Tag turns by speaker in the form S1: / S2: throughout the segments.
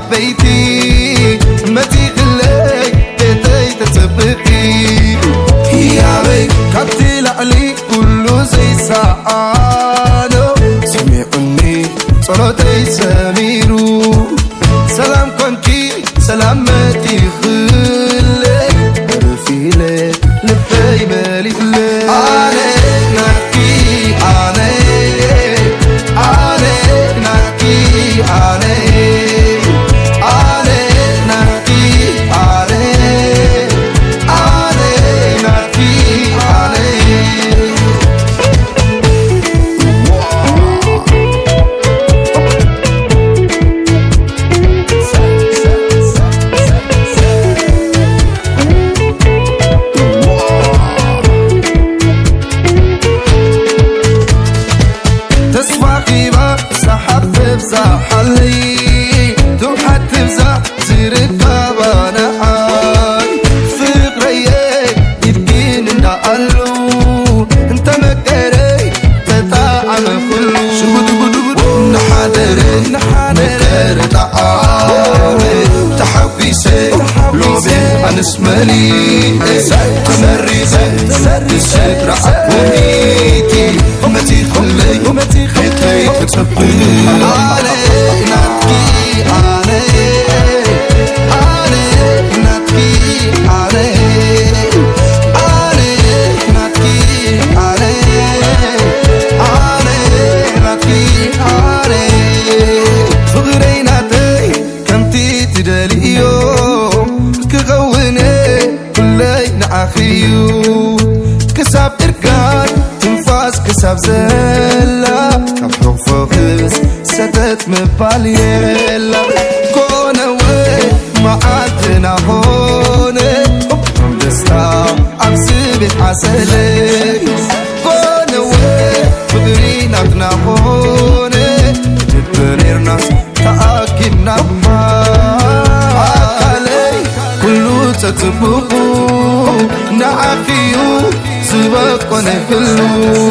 S1: عبيتي متي غلي بيتي تتبقي يا بي كبتي لعلي كله زي سعانو سمعوني صلاتي سميرو سلام كنكي سلامتي خلي رفيلي لبي مالي خلي عليك نحكي عليك عليك نحكي عليك اسملي تمرزت الستر عبونيتي ومتي خلي حيتي تتبقي عليك نبكي عليك عليك نبكي عليك عليك نبكي عليك عليك نبكي عليك فغريناتي كمتي تداليو أخيو كسب إركان تنفاس كسب زلا كم حروف فغس ستت مباليلا كون وي ما عدنا هون هم دستا عبسي بتحسلي كون وي فدرين أغنى هون تبنير ناس تأكيدنا عقلي كله تتبقو نعفيو سبق ونفلو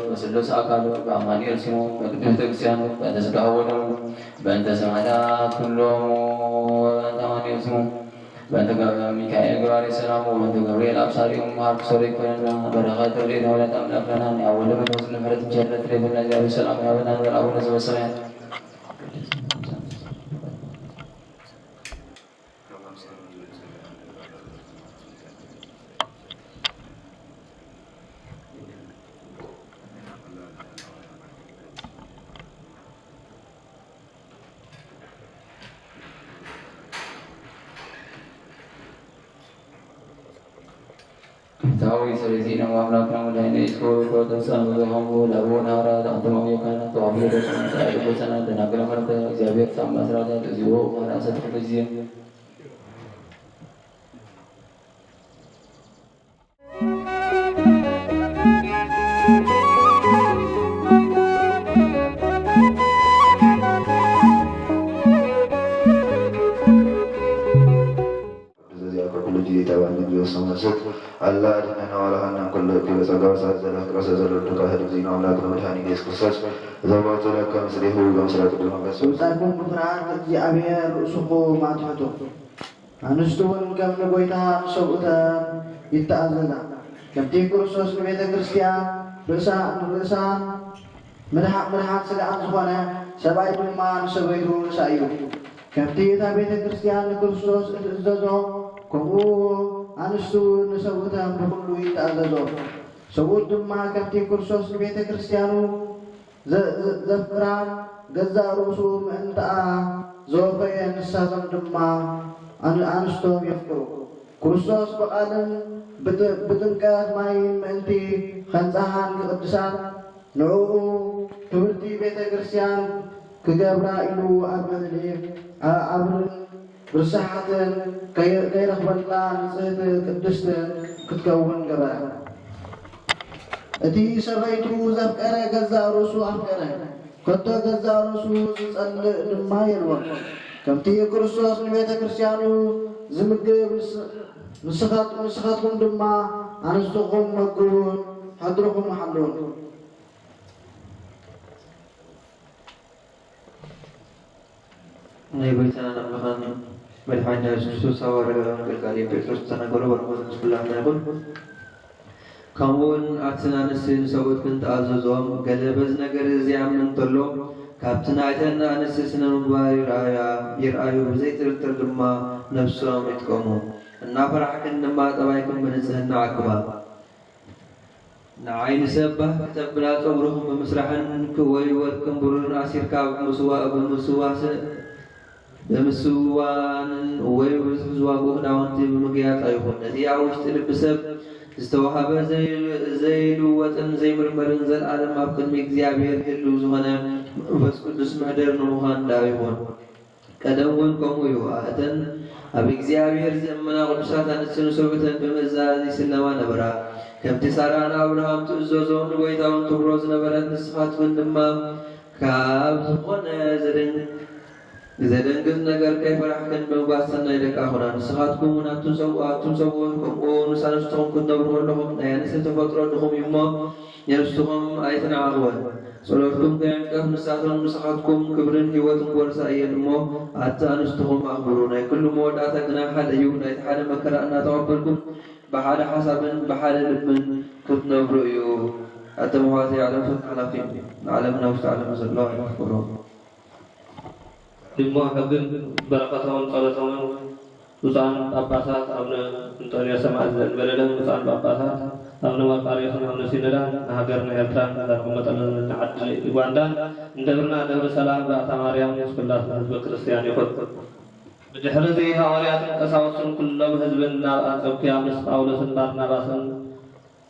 S2: በስሉስ አካሉ በአማኑኤል ስሙ በቅዱስ ቤተክርስቲያኑ በተስጋው በእንተ ሰማዕታት ሁሎሙ ماكسيموم بأنت ميكائيل جواري السلام وبأنت جبريل أبصاريهم مارك سوري كوننا بركات توليد ولا تملك لنا أول من وصل فرد جنة لبنا جاب السلام يا بنا والأول نزل السماء تاوي سرزينا وأملاكنا ولهنا يسكو وتنسان وزهم ولابونا راد أنتم يكانا توابير وسنا سائل وسنا تناقل مرتا زابير سام مسرادا تزيو وراسة تفزيه
S3: الله أدننا ولهنا كل كل سجار سجل كرس زلوا تكهر زين أملاك المدهاني يسكسس زوجات لك مسليه ومسلات الدنيا بس.
S4: سلطانكم بفرعان كذي أبيار سقو ما تحتو. أنستون كم نبويتها سقوطا يتأذنا. كم تيكروسوس نبيت كريستيان رسا مرحات سلعان زخوانا سبايت ما نسويتو سايو. كم تيتا بيت كريستيان كريستوس إزدزو كمو أنستو نسويتها بكل يتأذزو. سويت ما كم تيكروسوس نبيت كريستيانو زفران جزا رسوم أنت زوفي نسازم دما أنستو يفكرو كريستوس بقالن بدنكات ماين أنتي خنزاهان قدسان نعو تبرتي بيت كريستيان كجبرا إلو أبنلي أبن برسحة غير خبرنا نسيت قدستن كتكون جبا أتي سبيتو زفكرة جزا رسو أفكرة كتا جزا رسو زل دما يروى كم تي كريستوس نبيت كريستيانو زمجب نسخاتكم دما أنستكم مقرون حضركم محلون
S5: نيبتنا نبغان مدحنا يسوس سوار بالقالي بيتروس تناقروا برمضان بسم الله نقول كمون أتنا نسين سويت كنت أزوزهم قال بز نجر زيام من طلوا كابتن عتنا نسسنا مباري يرأيو بزيت الترجمة نفسهم يتقومون النافرح كنما تبايكم بنسهنا عقبا نعين سبه كتبنا عمرهم بمسرحا كوي وركم برون أسير كاب مسوا بمسوا بمسوان ويبزوا بونا وانتي بمقيات أيهون نتي عوش تلبسب استوحب زي لوتن زي مرمرن زل عالم أبقن مكزيابير هلو زغنا بس قدس مهدر نموهان داويهون كدون كمويو آتن أبكزيابير زمنا قدسات نسنو سوبتن بمزازي سلما نبرا كم تسارانا أبراهام تؤزوزون ويتاون تبروز نبرات نسخات من دمام كاب زغنا زدن قد نقر كيف رحكن بمباسنا إليك أخنا نسخاتكم ونأتون سوونكم ونسانستهم كن نبرون لهم نيانسل تفطرون لهم يما ينستهم آيتنا عغوان صلواتكم كيان كف نسخاتكم كبرن هيواتكم ورسائيا نمو حتى نستهم أخبرون كل مواد آتاكنا حال أيوم نايتحال مكرا أن نتوبركم بحال حساب بحال لبن كنت نبرؤيو حتى مواتي على فتح لكم علمنا وستعلم صلى الله عليه وسلم
S6: Dimma hagen barakatahun salatahun usahan papasat amna Antonia sama azan beradan usahan papasat amna wakari amna sinadan hagar nayatran dan ummatan adli iwandan ndarna ada salam ba tamariam sekolah Kristian ikut bidharazi hawaliyat kasawsun kullam hizbinna azkiya misqaul sunnar narasan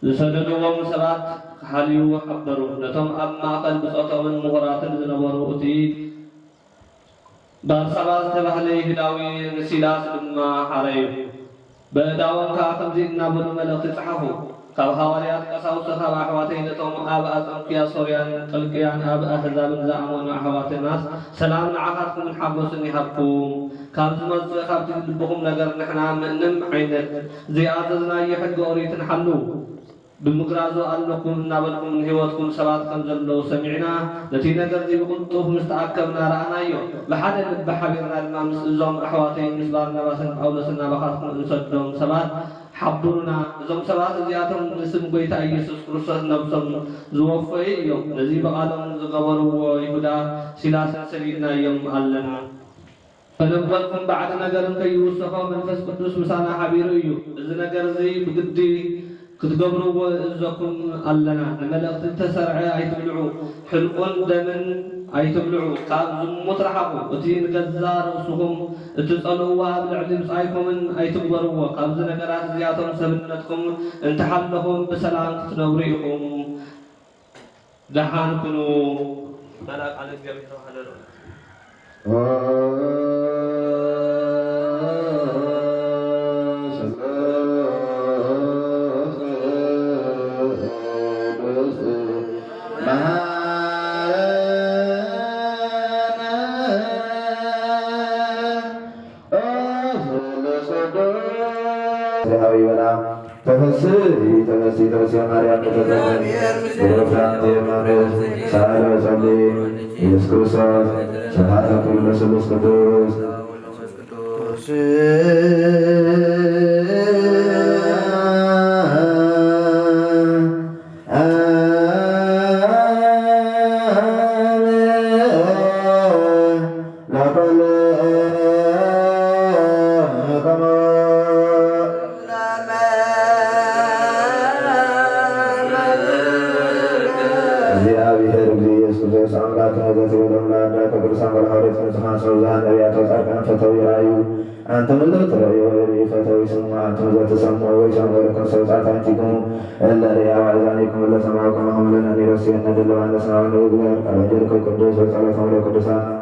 S6: لسددوا مسرات حاليو حضروا نتم أما قلب صوتهم من مغرات زنبروا أتي بارساباز تبهلي هداوي نسيلاس لما حريب بداوان كاكم زيدنا بنو ملق تصحفو كاب حواليات قصاوص خاب أحواتين لتوم آب أزمكيا صوريان قلقيان آب أحزاب زعمون أحوات الناس سلام عقاتكم من حبوسني حبكم كاب زمز خاب تلبكم لقر نحنا منم عينت زي آتزنا يحق أوريت نحلو ብምግራዞ ኣለኩም እናበልኩም ህይወትኩም ሰባት ከም ዘለዉ ሰሚዕና ነቲ ነገር እዚ ብቅልጡፍ ምስ ተኣከብና ረኣናዮ ብሓደ ልቢ ሓቢርና ድማ ምስ እዞም ኣሕዋተይ ምስ ባርናባስን ጳውሎስን ናባኻትኩም እንሰዶም ሰባት ሓብሩና እዞም ሰባት እዚኣቶም ንስም ጎይታ ኢየሱስ ክርስቶስ ነብሶም ዝወፈዩ እዮም ነዚ በቓሎም ዝገበርዎ ይሁዳ ሲላስን ሰሊድና እዮም ኣለና ፈነብልኩም ባዕድ ነገር እንከይውስኾ መንፈስ ቅዱስ ምሳና ሓቢሩ እዩ እዚ ነገር እዚ ብግዲ ክትገብርዎ እዘኩም ኣለና ንመልእኽቲ ተሰርዐ ኣይትብልዑ ሕልቁን ደምን ኣይትብልዑ ካብ ዝሙት ረሓቑ እቲ ንገዛ ርእስኹም እትጸልእዎ ኣብ ልዕሊ ብጻይኩምን ኣይትግበርዎ ካብዚ ነገራት እዚኣቶም ሰብነትኩም እንተሓለኹም ብሰላም ክትነብሩ ኢኹም ደሓን ኩኑ መላክ ቃል እግዚአብሔር ተባህለ
S3: ተፈሲ ማርያም ተዘመን ወፍራንቴ ማርያም ሳለ ጸልይ ኢየሱስ ክርስቶስ ስብሐት ለስሉስ ቅዱስ أنتم لا تروا فتوي سموا أنتم لا تسموا ويسموا لكم سوطات أنتكم إلا رياء وعزانكم إلا سماعكم هم لنا نرسي أن ندلوا أن نسمع ونقول أرجلك القدوس وصلاة مولى القدسان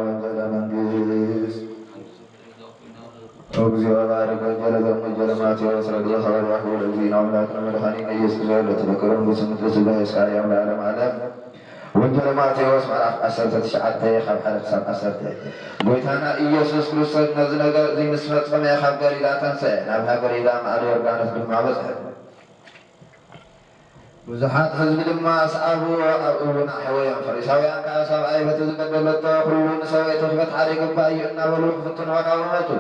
S3: ወንጀለ መንግስት እግዚኦ ባረከ ወንጀለ ማቴዎስ ረድኤ ሐዋርያሁ ለእግዚእነ አምላክነ መድኃኒነ ኢየሱስ ክርስቶስ ለተበከረም በስምት ለስጋ እስካርያም ለዓለም ዓለም ወንጀለ ማቴዎስ ምዕራፍ 19 ካብ 1 ክሳብ 10 ጎይታና ኢየሱስ ክርስቶስ ነዚ ነገር እዚ ምስ ፈፀመ ካብ ገሊላ ተንስአ ናብ ሃገሪላ ማእደ ዮርዳኖስ ድማ በፅሐ ብዙሓት ህዝቢ ድማ ሰኣብዎ ኣብኡ እውን ኣሕወዮም ፈሪሳውያን ከዓ ሰብኣይ በቲ ዝገደለቶ ኩሉ ንሰበይቲ ክበትሓደ ይግባእ እዩ እናበሉ ክፍትንዎ ናብመቱ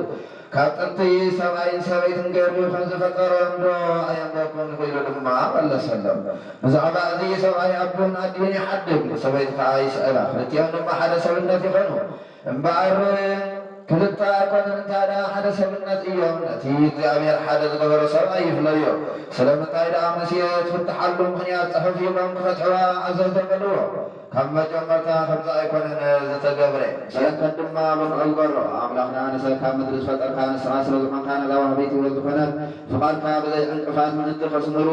S3: ካብ ጥንቲ ሰብኣይን ሰበይትን ገይሩ ከም ዝፈጠሮም ዶ ኣየንበኩም ክኢሉ ድማ መለሰሎም ብዛዕባ እዚ ሰብኣይ ኣቦን ኣዲን ይሓድግ ሰበይቲ ከዓ ይስዕባ ክልቲኦም ድማ ሓደ ሰብነት ይኾኑ እምበኣር ክልተ ኣይኮነን እንታዳ ሓደ ሰብነት እዮም ነቲ እግዚኣብሔር ሓደ ዝገበሮ ሰብኣይ ይፍለዮ ስለምንታይ ደኣ መሲሕ ትፍትሓሉ ምክንያት ፅሑፍ ኢሎም ክፈትሕዋ ኣዘዘበልዎ ካብ መጀመርታ ከምዚ ኣይኮነን ዝተገብረ ስለከን ድማ ብንዕልገሮ ኣምላኽና ንሰብ ካብ ምድሪ ዝፈጠርካ ንስኻ ስለዝኾንካ ነጋባህቤት ሂወት ዝኾነት ፍቓድካ ብዘይ ዕንቅፋት ምንንቲ ከስምሩ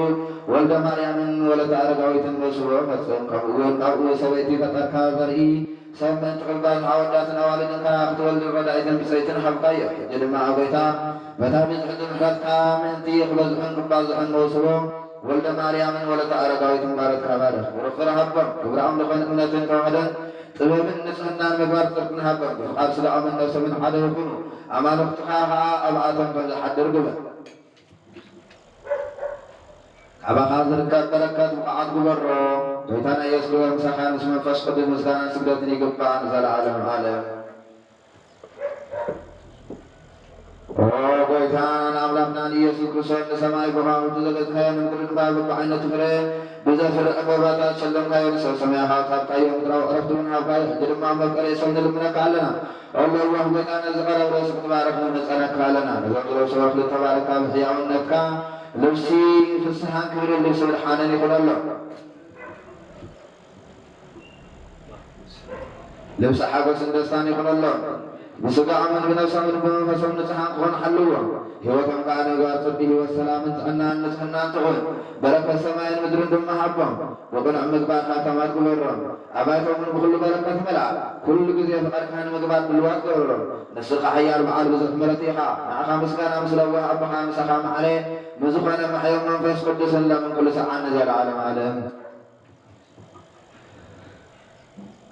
S3: ወልደ ማርያምን ወለተ ኣረጋዊትን መስሎ ፈፅም ከምኡውን ካብኡ ሰበይቲ ፈጠርካ ዘርኢ ሰብ ምእንቲ ቅልባል ሓወዳትን ኣዋልድንካ ክትወልድ ረዳኢትን ብሰይትን ሃብካዮ ሕጂ ድማ ኣጎይታ በታ ብዝሕዚ ምሕረትካ ምእንቲ ክበዝሑን ክባዝሑን መውስሎ ወልደ ማርያምን ወለተ ኣረጋዊትን ባረትካ ባርኽ ብርኽር ሃቦም ግብሪ ኣምልኾን እምነትን ተዋህደን ጥበብን ንጽህናን ምግባር ጽድቅን ሃቦም ብፍቓድ ስለኣመን ነፍሶምን ሓደ ይኹኑ ኣማልኽትኻ ከዓ ኣብኣቶም ከምዝሓድር ግበር ካባኻ ዝርከብ በረከት ብቕዓት ግበሮ ጎይታና ኢየሱስ ክርስቶስ ምሳኻ ምስ መንፈስ ቅዱስ ምስጋናን ስግደትን ይግባእ ንዘለዓለም ዓለም ጎይታን ኣምላኽናን ኢየሱስ ክርስቶስ ንሰማይ ብኻውቲ ዘገዝካዮ ምድርን ባብል ብዓይነቱ ፍረ ብዘፍርዕ ዕምባባታት ሸለምካዮ ንሰብ ሰማያዊ ሃብታብካዮ ምድራዊ ዕረፍቲ እውን ሃብካዮ ሕጂ ድማ መበቀሪ ሰብ ንልምነካ ኣለና ኣላህ ጎይታ ነዚ ቀረብ ርእሲ ክትባረኽ ንፀነካ ኣለና ነዞም ዝለብሰዎ ክልተ ባረካ ብሕያውነትካ ልብሲ ፍስሓን ክብርን ልብሲ ብድሓንን ይኹን ኣሎ ልብሲ ሓጎስን ደስታን ይኹን ኣሎ ብስጋዖምን ብነፍሶምን ብመንፈሶም ንፅሓን ክኾን ሓልዎም ህይወቶም ከዓ ንምግባር ፅድቂ ህይወት ሰላምን ጥዕናን ንፅሕናን ትኹን በረከት ሰማይን ምድርን ድማ ሃቦም ወቅንዕ ምግባርካ ተማት ግበሮም ኣባይቶምን ብኩሉ በረከት መልኣ ኩሉ ግዜ ፍቓድካ ንምግባር ብልዋት ገበሮም ንስኻ ሓያል በዓል ብዙሕ ምሕረት ኢኻ ንዓኻ ምስጋና ምስ ለዋህ ኣቦኻ ምሳኻ ማሕለ ብዝኾነ መሕዮም መንፈስ ቅዱስን ለምን ኩሉ ሰዓት ንዘለዓለም ዓለም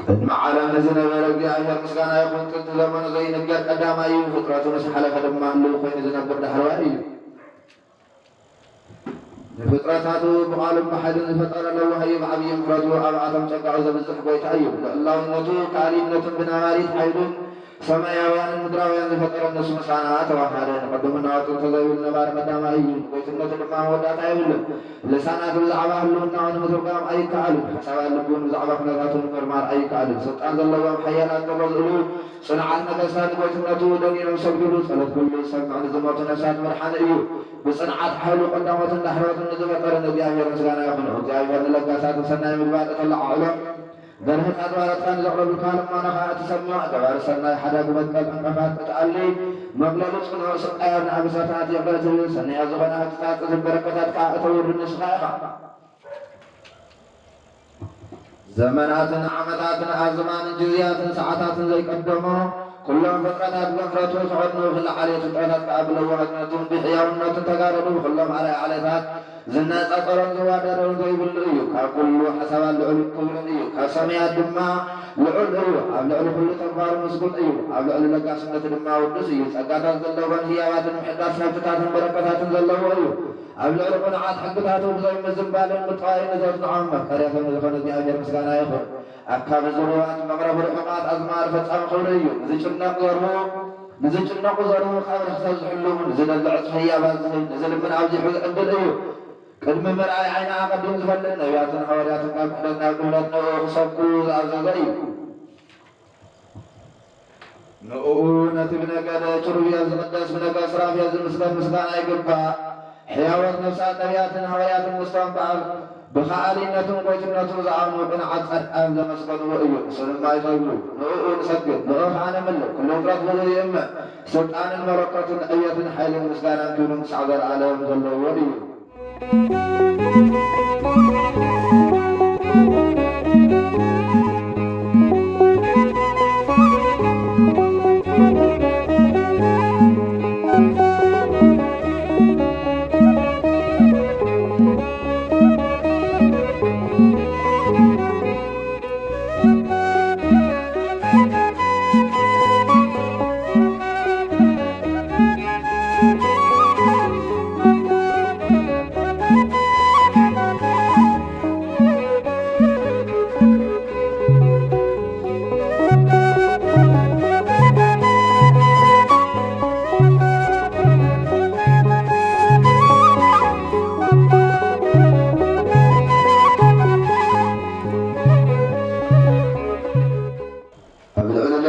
S3: ቅድሚ ዓለም ንዝነበረ እግዚኣብሔር ምስጋና ይኹን ጥንቲ ዘመኑ ዘይንገር ቀዳማይ እዩ ፍጥረቱ ምስ ሓለፈ ድማ ህልው ኮይኑ ዝነብር ዳሕርዋይ እዩ ንፍጥረታቱ ብቓሉን ብሓይልን ዝፈጠረ ለዋህዩ ብዓብዪ ምሕረቱ ኣብኣቶም ጸጋዑ ዘብዝሕ ጎይታ እዩ ልዕላውነቱ ካሊእነቱን ብነባሪት ሓይሉን ሰማያውያንን ምድራውያን ዝፈጠረ ንሱ ምሳና ተዋሃደ ንቀድምና ጥንቲ ዘይብል ነባሪ ቀዳማይ እዩ ጎይትነቱ ድማ መወዳእታ የብሉን ልሳናት ብዛዕባ ህልውናውን ምትርጓም ኣይከኣሉን ሓሳባት ልቡን ብዛዕባ ኩነታቱ ምርማር ኣይከኣሉን ስልጣን ዘለዎም ሓያላት ተበዝእሉ ጽንዓት ነገስታት ጎይትነቱ ደኒኖም ሰግድሉ ጸሎት ኩሉ ሰምዕ ንዝሞቱ ነፍሳት መድሓኒ እዩ ብጽንዓት ሓይሉ ቀዳሞትን ዳሕሮትን ንዝፈጠረ ንእግዚኣብሔር ምስጋና ይኹን እግዚኣብሔር ንለጋሳትን ሰናይ ምግባር እተለዓዕሎም ደርህት ኣድባረትካ ንዘቕረብልካ ልማናኻ እትሰምዕ ገባሪ ሰናይ ሓዳግ መትቀል ዕንቀፋት እትኣሊ መቕለሉ ጽኑዕ ስቃዮን ኣብሳታት የቕረትብል ሰናያ ዝኾነ ሃብትታት ዝበረከታትካ እተውርድ ንስኻ ኢኻ ዘመናትን ዓመታትን ኣዝማንን ጊዜያትን ሰዓታትን ዘይቀደሞ ኩሎም ፍጥረታት ብምሕረቱ ዝኸድኑ ክላዓለ ፍጥረታት ከዓ ብለዋህነቱን ብሕያውነቱን ተጋደሉ ኩሎም ዓለይ ዓለታት ዝነፃፀሮን ዝዋዳደሩን ዘይብሉ እዩ ካብ ኩሉ ሓሳባት ልዑል ክብርን እዩ ካብ ሰማያት ድማ ልዑል እዩ ኣብ ልዕሊ ኩሉ ተግባሩ ምስጉን እዩ ኣብ ልዕሊ ለጋስነቱ ድማ ውዱስ እዩ ጸጋታት ዘለዎን ህያባትን ምሕዳስ ሃብትታትን በረከታትን ዘለዎ እዩ ኣብ ልዕሊ ቁንዓት ሕግታቱ ብዘይ ምዝምባልን ምጥዋይን ዘጽንዖም መከርያቶም ዝኾነ እግዚኣብሔር ምስጋና ይኹን ኣካብ ዝሩባት መቕረቢ ርሑቓት ኣዝማር ፈጻሚ ክብሪ እዩ ንዝጭነቁ ዘርቡ ካብ ርክሰብ ዝሕልውን ንዝነልዕፅ ህያባት ዝህብ ንዝልምን ኣብዚሑ ዝዕድል እዩ ቅድሚ ምርኣይ ዓይና ቀዲም ዝፈልጥ ነቢያትን ሓዋርያትን ካብ ክሕደት ናብ ክህለት ንኡ ክሰብኩ ዝኣዘዘ እዩ ንኡ ነቲ ብነገደ ጭሩብያ ዝቅደስ ብነገድ ስራፍያ ዝምስገን ምስጋና ይግባእ ሕያወት ነፍሳት ነቢያትን ሓዋርያትን ምስቶም በዓል ብኸኣሊነቱን ጎይትነቱን ዝኣምኑ ቅንዓት ጸድቃን ዘመስገንዎ እዩ ንሱ ድማ ይሰግዱ ንኡ ንሰግድ ንኡ ከዓ ንምልክ ኩሉ ፍጥረት ብሉ ይእምዕ ስልጣንን መለኮትን ዕብየትን ሓይልን ምስጋናን ክብርን ክሳዕ ዘለዓለም ዘለዎ እዩ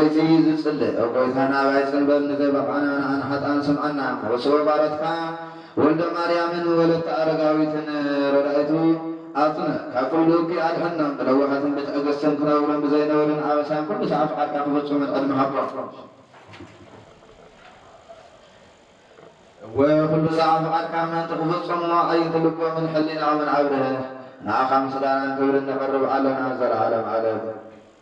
S3: ليتي زصل أقويتنا بايسن بن زبقنا أنا حتى سمعنا وسوى بارتك ولد مريم ولدت أرقاويتن رأيتو أصلا كل كي أدهنا لو هذا بتأجسن كراولن بزينولن عبسان كل ساعة فقط كفوت من قدم حبر وكل ساعة فقط كمان تفوت ما أي تلقى من حلنا ومن عبره ناخم سدان كبر نقرب على نازل عالم عالم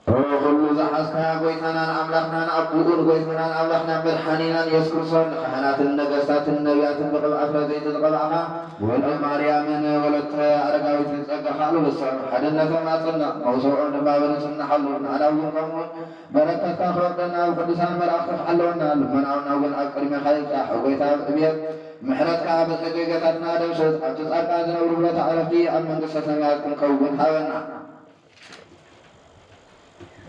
S3: وكل زحسنا قويتنا أملاكنا أبوون قويتنا أملاكنا بالحنينا يسكرسون خانات النجسات النبيات بقب أفراديت القبعة ولد مريم ولدت أرقاوي تنسق حالو بسر حدنا كما صلنا موسوع نبابنا سنة حلونا على أبوكم بركة أخواتنا وقدسان ملأخت حلونا لمنعونا والأكرم خليقا وقويتا بيت محرتك بسجيجتنا دوشت أبتسألك أذن وربلة عرفي أمن قصة سمياتكم كوبون حاولنا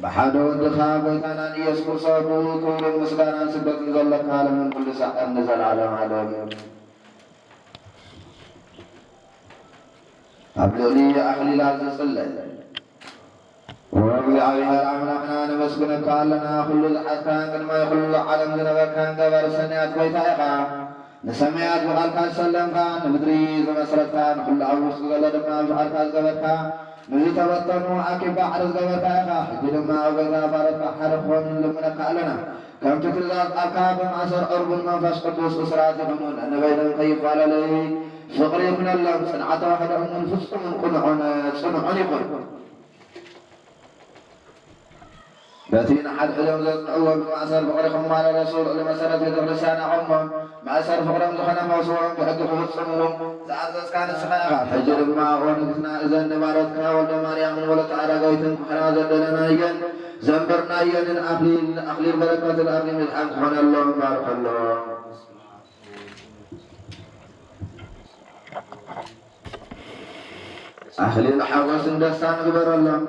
S3: بحادو الدخا قويتنا يسكر صابو كل المسكانا سبت نزلك عالم من كل ساعة نزل عالم عالم أبلغني أحلي لازم صلي وربي عليها الأمرنا نمسكنك لنا كل الحد كان كما يقول عالم ذنبك كان كبار سنيات قويتايقا نسميات بغالك السلام كان نمدري زمسرت كان كل عوص غلد ما بغالك الزبك نزي تبطنوا عكب عرض غبتاك حجد ما أبغى بارك حرف ومن لمنك علنا كم تتلقى أكاب عشر أرب المنفس قدوس أسرات همون أن بين القيب على لي فقري من الله صنعة واحدة من الفسق من قنعنا صنعني قل باتين أحد حلم زد أول معسر فقركم على رسول لمسألة دخلسان عمهم معسر فقرم دخنا موسوعهم بحق حفظ صمهم زعزز كان السخاء حجر ما ونكسنا إذن نبارتك ولد مريم ولد عرقويتن كحنا زدلنا إيجن زنبرنا إيجن أخليل بركة الأرض من الحمد حنا الله بارك الله أخليل حواس دستان قبر الله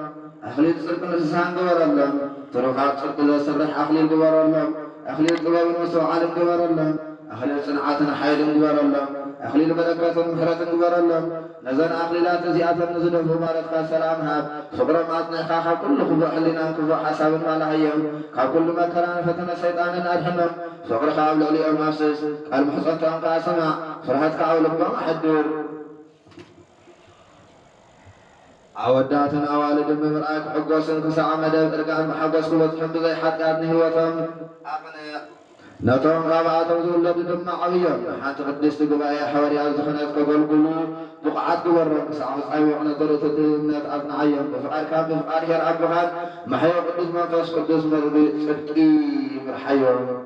S3: أخليل صرق نفسان قبر الله ترفعت صرق ذا سرح أخليل قبر الله أخليل قبر المسوع عالم قبر الله أخليل صنعاتنا حيل قبر الله أخليل بركة محرة قبر الله نزل أخليلات زيادة نزل مبارك السلام هاب فقر معتنا خاخا كل خبر حلنا كفر حساب ما لهيهم كل ما كان فتنا شيطانا أدحنا فقر خاول علي المافسس المحصن تنقى سماع فرحت كعول بما حدور عوداتنا أوالد بمرأيك حقوسن كساعة مدى ترقان محقوس كبت حب زي حتى أدنه وطن أغنياء نطوم رابعة وزولد دم عوية حتى قدست قبائي حواري أزخنات كبال قلو بقعات قبرة كساعة مسعي وعنا درة الدمنات أدنى عيام بفقار كام بفقار هير أبغان محيو قدس منفس قدس مرضي صدقي مرحيو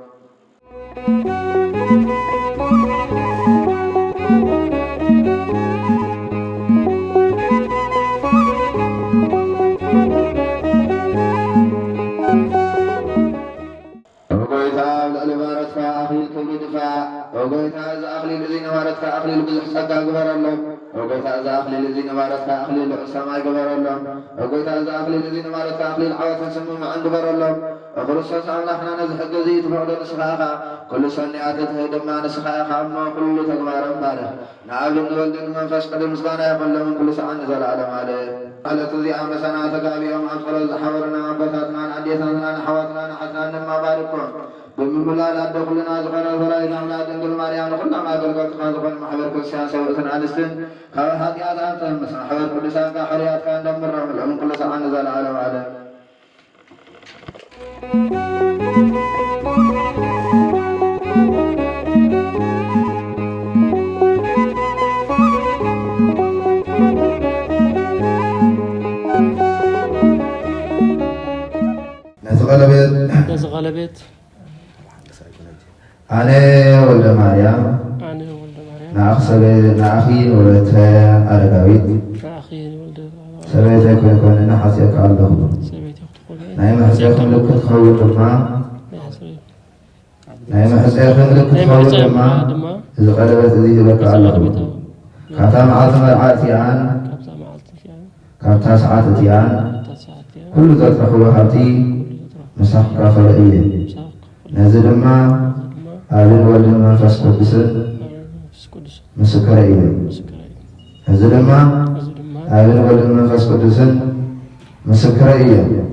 S3: وقيت هذا أخلي الذين وارثك أخلي البزح سقا قبر الله وقيت هذا أخلي الذين وارثك أخلي السماء قبر الله وقيت هذا أخلي الذين وارثك أخلي العوات سمم عن قبر الله وقل الصوص أملاحنا نزح الجزيت بعد نسخاها كل سنة عدتها دماء نسخاها أما كل تكبار مبارك نعم نولد من فشقد المسكانة يقول لهم كل ساعة نزل على ماله على تضيع مساناتك أبيهم أنفر حورنا وبثاتنا عديثنا حواتنا حتى أنما باركون بمبلال أدخلنا زغنا فرائنا ولا تنقل مريم كلنا ما قلقت خاطفا محبر كل سياسة وإثنى عنستن خواهات ياداتهم مثلا حبر كل ساعة حريات كان دمر رمل من كل ساعة نزل على وعلا
S7: نزغلبت
S3: أنا ولد مريم نأخي ولد أرقاويت سبيت يكون نحسيك الله نايم حسيكم لك تخول دما نايم حسيكم لك تخول دما إذا قلبت ذي لك الله كاتا معات مرعاتيان كاتا ساعاتيان كل ذات أخواتي مسح كافرئية نزل ما أبن ولد منفس قدس مسكر إيه نزل ما أبن ولد منفس قدس مسكر إيه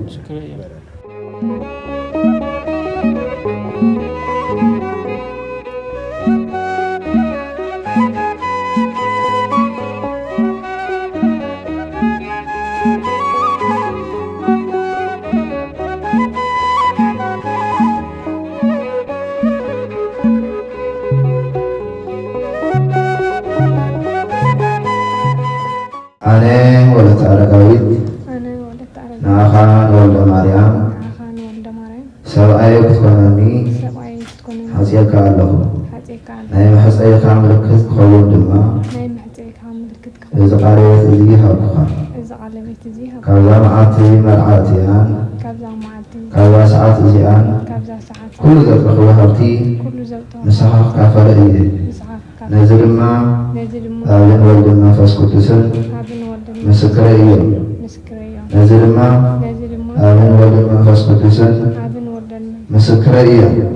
S3: سبعي كتكونني حزيك الله نايم حزيك ملكت خلود دما إذا قريت زيها بخار كذا معاتي مرعاتيان كذا ساعات زيان كل ذات بخوهرتي مسحق كفر إيدي نزل ما أبن ولد ما فاسكتسن مسكرية نزل ما أبن ولد ما فاسكتسن مسكرية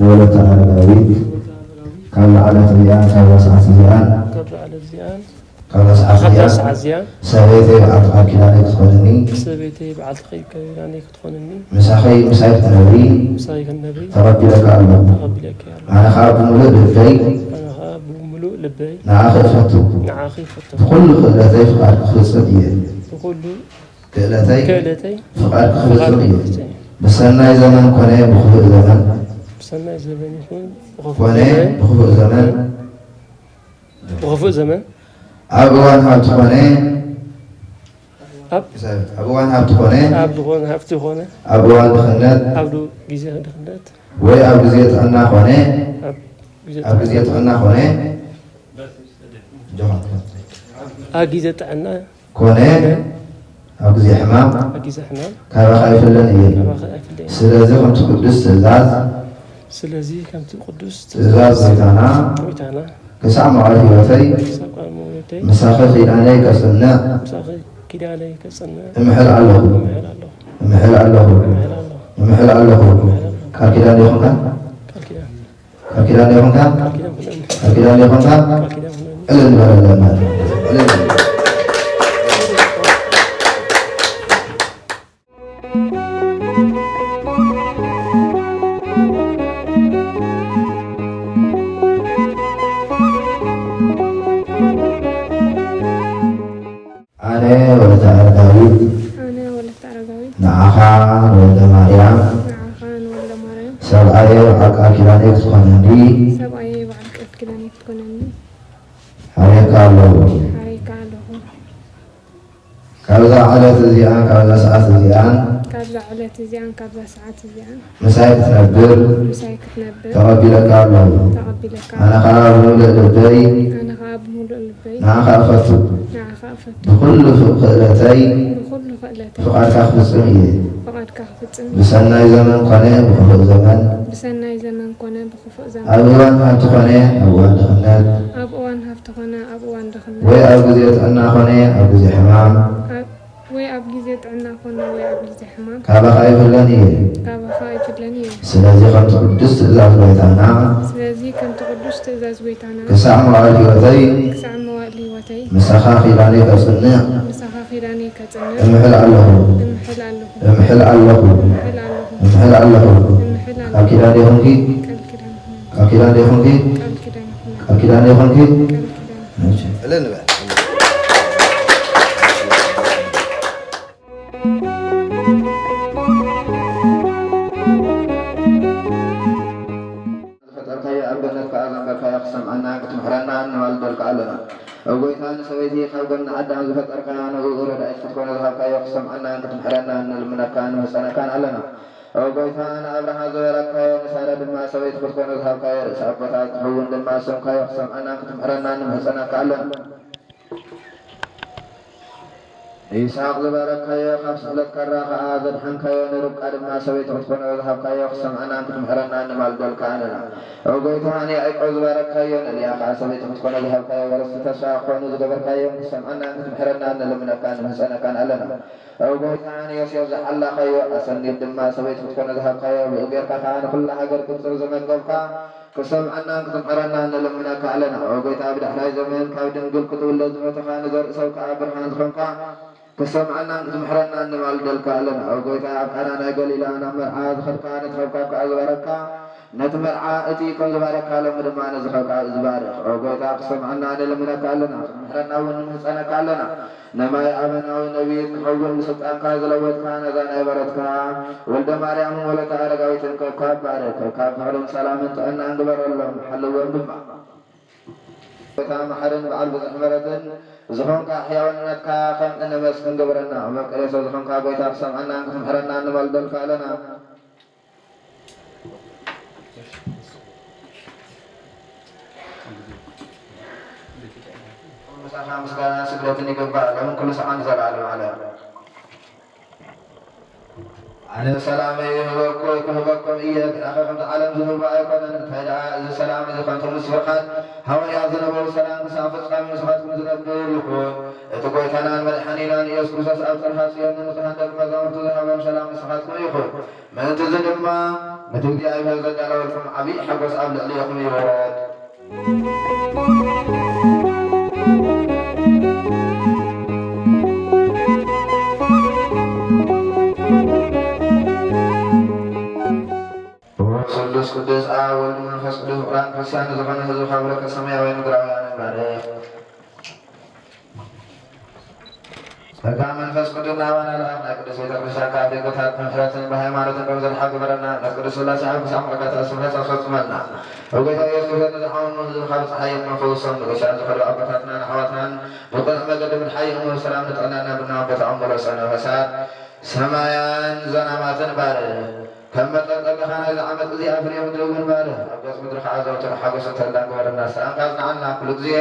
S3: نولت على الأبيد كان على زيان كان ساعة زيان كان ساعة زيان سبيتي بعد كلاني تخونني مساخي النبي تربي لك الله أنا خاب ملوء لبي نعاخي فتو كل خلتي فقال خلصتي كلتي فقال خلصتي بسناي زمان كوني بخبؤ زمان بسناي زمان يكون كوني بخبؤ زمان بخبؤ زمان أبوان هابت كوني أبوان هابت كوني أبوان دخنات أبدو جزية دخنات وي أب جزية عنا كوني أب جزية عنا كوني أجزية عنا كوني أجزي حمام كما خايف لنا سلازي كم تقدس تزاز تزاز ويتانا كسام عليه وتي مساخي خيراني كسنة امحل الله كالكيلاني خنكا إلا نبال نعخان ولد مريم سبعي وعق أكلاني تكونني حريك الله كابزا على تزيان كابزا ساعة تزيان مسايك تنبر تربي لك الله أنا خاب مولد لبي نعخافتو بكل فقلتي فقد كخفصني بسناي زمن قناه بخفق زمن أبوان هبت قناه أبوان دخنات وي أبجزيت عنا قناه أبجزي حمام كابا خايف لني سلازي كنت قدس تزاز بيتانا كسام وعلي وتي مسخا خيلاني كسنة امحل الله أكيلاني هونكي أوغيتان سويتي خلقنا عدان زفت أركان وغير رأيت تكون ذهب كي يقسم أننا كنتم حرنا أن المنكان وسنة كان علنا أوغيتان أبرها زويرك كي نسالة بما سويت تكون ذهب كي سأبتاك حول لما سم كي يقسم أننا كنتم حرنا أن المسنة كان علنا إيساق زبارك كي يقفص لك كراخ آذر حن كي نرق أدما سويت تكون ذهب كي يقسم أننا كنتم حرنا أن المالدول كان علنا أوغيتان يأيقظ زبارك كي نلياق سويت تكون ذهب كي ورسل تشاقون زبار كي يقسم أننا كنتم حرنا أن المنكان وسنة كان علنا أوغيتان يسيوز حلا كي أسني الدما سويت تكون ذهب كي وإبير كان كل حجر كنتر زمن قبقا قسم أننا كنتم حرنا أن المنكان علنا أوغيتان بدأ حلاي زمن كاودن قل كتول لزمة خان زر سوك عبرحان خنقا كسمعنا زمحرنا نمال دلك لنا أو قويتا أنا نقول إلى أنا مرعى ذخركا نتخبكا كأزباركا نتمرعى أتي كأزباركا لما نزخركا أزبارك أو قويتا كسمعنا نلمنك لنا زمحرنا ونمسأنك لنا نما يأمنا ونبيك حول بسطانك زلوتك نزانا يبرتك ولد مريم ولد أرقويتك كابارك كابارك سلامة أن أنقبر الله حلوا بما كام حرن بعد بزحمرة زخون كأحيانا كام أن مسكن قبرنا وما كريس زخون كابوي تقسم أن أنكم حرنا أن والدل كالنا مسافة مسكنا سكرتني كبار لهم كل ساعة نزل على على السلام يهوكم إياك أخاكم تعلم ذنوب أيقنا فجاء السلام إذا كنتم مسفقات هوا يا ذنوب السلام مسافة قام مسفقاتكم ذنوب يقول تقول ثنان ملحنين أن يسكر سأل الحاسية من متحدث مزامر تذهب السلام مسفقاتكم يقول من تزدم ما نتوجي أيها الزجال ولكم عبي حق وسأل لأليكم يورد ቅዱስ ቅዱስ አብ ወልድ መንፈስ ቅዱስ ቁርአን ክርስቲያን ዝኾነ ህዝብ ካብረከ ሰማያዊ ምድራውያን ባረክ በቃ መንፈስ ቅዱስ ናባና ለአብ ቅዱስ ቤተክርስቲያን ከአደገታት ምሕረትን በሃይማኖትን በብዝርሓ ግበረና ቅዱስ ሥላሴ ሓጎስ ኣምላካት ስምረት ኣፈፅመልና ወጌታ ኢየሱስ ንዝሓውኑ ህዝብ ካብ ፀሓይ መንፈውሶም ንገሻን ዝኸዱ ኣቦታትናን ኣሕዋትናን ብቅኑዕ መገዲ ምድሓይኦም ሰላም ንጥዕናና ብና ቦታኦም መለሰ ነፈሳት ሰማያን ዘናማትን ባርክ كم تلقى إذا عملت ذي أفري مدرون ماله أبغى مدرك عزوة الحاجة ستلقى ورنا سلام كذا عنا كل ذي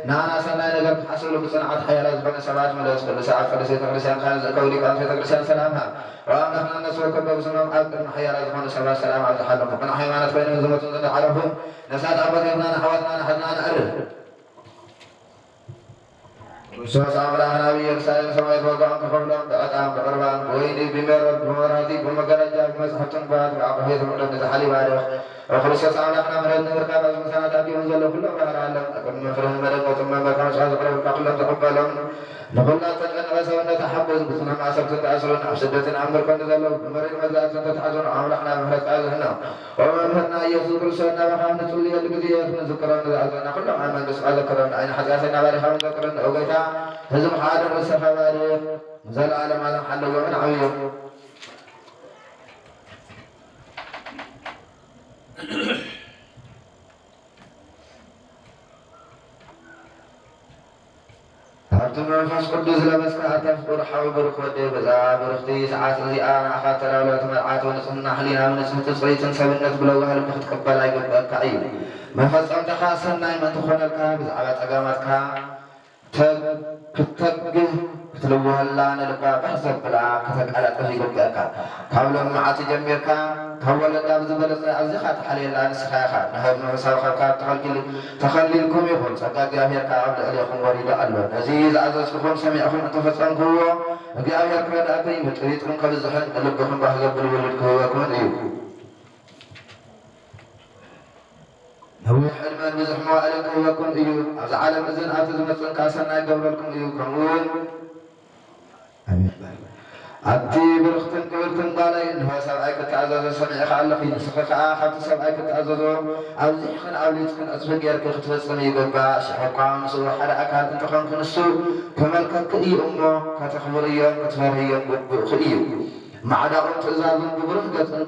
S3: نانا سنا نقدر حصل بصنعة حياة لازم سبعة ملاس كل ساعة كل ساعة كل ساعة كان كولي كان في كل سلامها وأنا نحن نسوق بسنام أكثر من حياة لازم سبعة سلام على حال فكنا حيوانات بين زمرة نعرفهم نسات أبغى حواتنا حدنا نعرف سوى أمرنا نبي يرسل سماء فوقهم كفرهم بأتام بقربان ويني بمرد بمرادي بمجرد مسحتهم بعد عقبه ثم نزحلي بارخ وخلص أمرنا مرد نركب مسنا تابي ونزل كل ما علم أكون مفرهم مرد ثم بكم شاذ قرب كلهم تقبلهم نقول لا تجعل غزوة نتحبز بسنا مع سبت تأسرون أشدة أمر كن نزلوا مرد مزاج تتحزن أمرنا مرد أزهنا وما مرنا يسوع كرسنا وحنا نسولي البدية نذكرنا أزهنا كل ما من بس أذكرنا أين حدثنا بارخ ذكرنا أوجتا هزم حاضر والسفر زال عالم على حل ومن عيوب أنتم نفس قدوس لبسك أتفقر حول بركودي بزاب برختي ساعات الذي أنا أخاطر ولا تمرعات ونصنع حلينا من اسم تصريت سبنت بلوها لم تتقبل أي قبل كعيب ما فصل تخاصنا من تخونك بزعبات أقامتك كتجه كتلوها اللان لبا بحسب بلا كتج على تهيج الكأكا قبل ما عتجمعك قبل الداب زبلة أزخات حليل الآن سخاخا نهب مساوخ كاب تخليلكم يقول سكاك يأميرك عبد أليكم وريد ألوان عزيز عزيزكم سميعكم أنتفتن قوة يأميرك من أبريم تريدكم قبل زحن ألبكم بحذب الولد قوة أيوب هو حلمان بزحمة عليكم ويكون إيوب عز عالم إذن أتزمتن كاسنا قبل لكم إيوب كمون أبتي برختن كبرتن قالي إنه سبعيك تعزز سمعك على خين سخك آخر سبعيك تعززو أو زيخن أو ليتكن أسفق يركي ختفزن يقبع شحقام سوى حرأك هل انت خنكن السوء كمالك كئي أمه كتخبريا كتفرهيا بأخئيو مع دعوة إزاز ببرهقة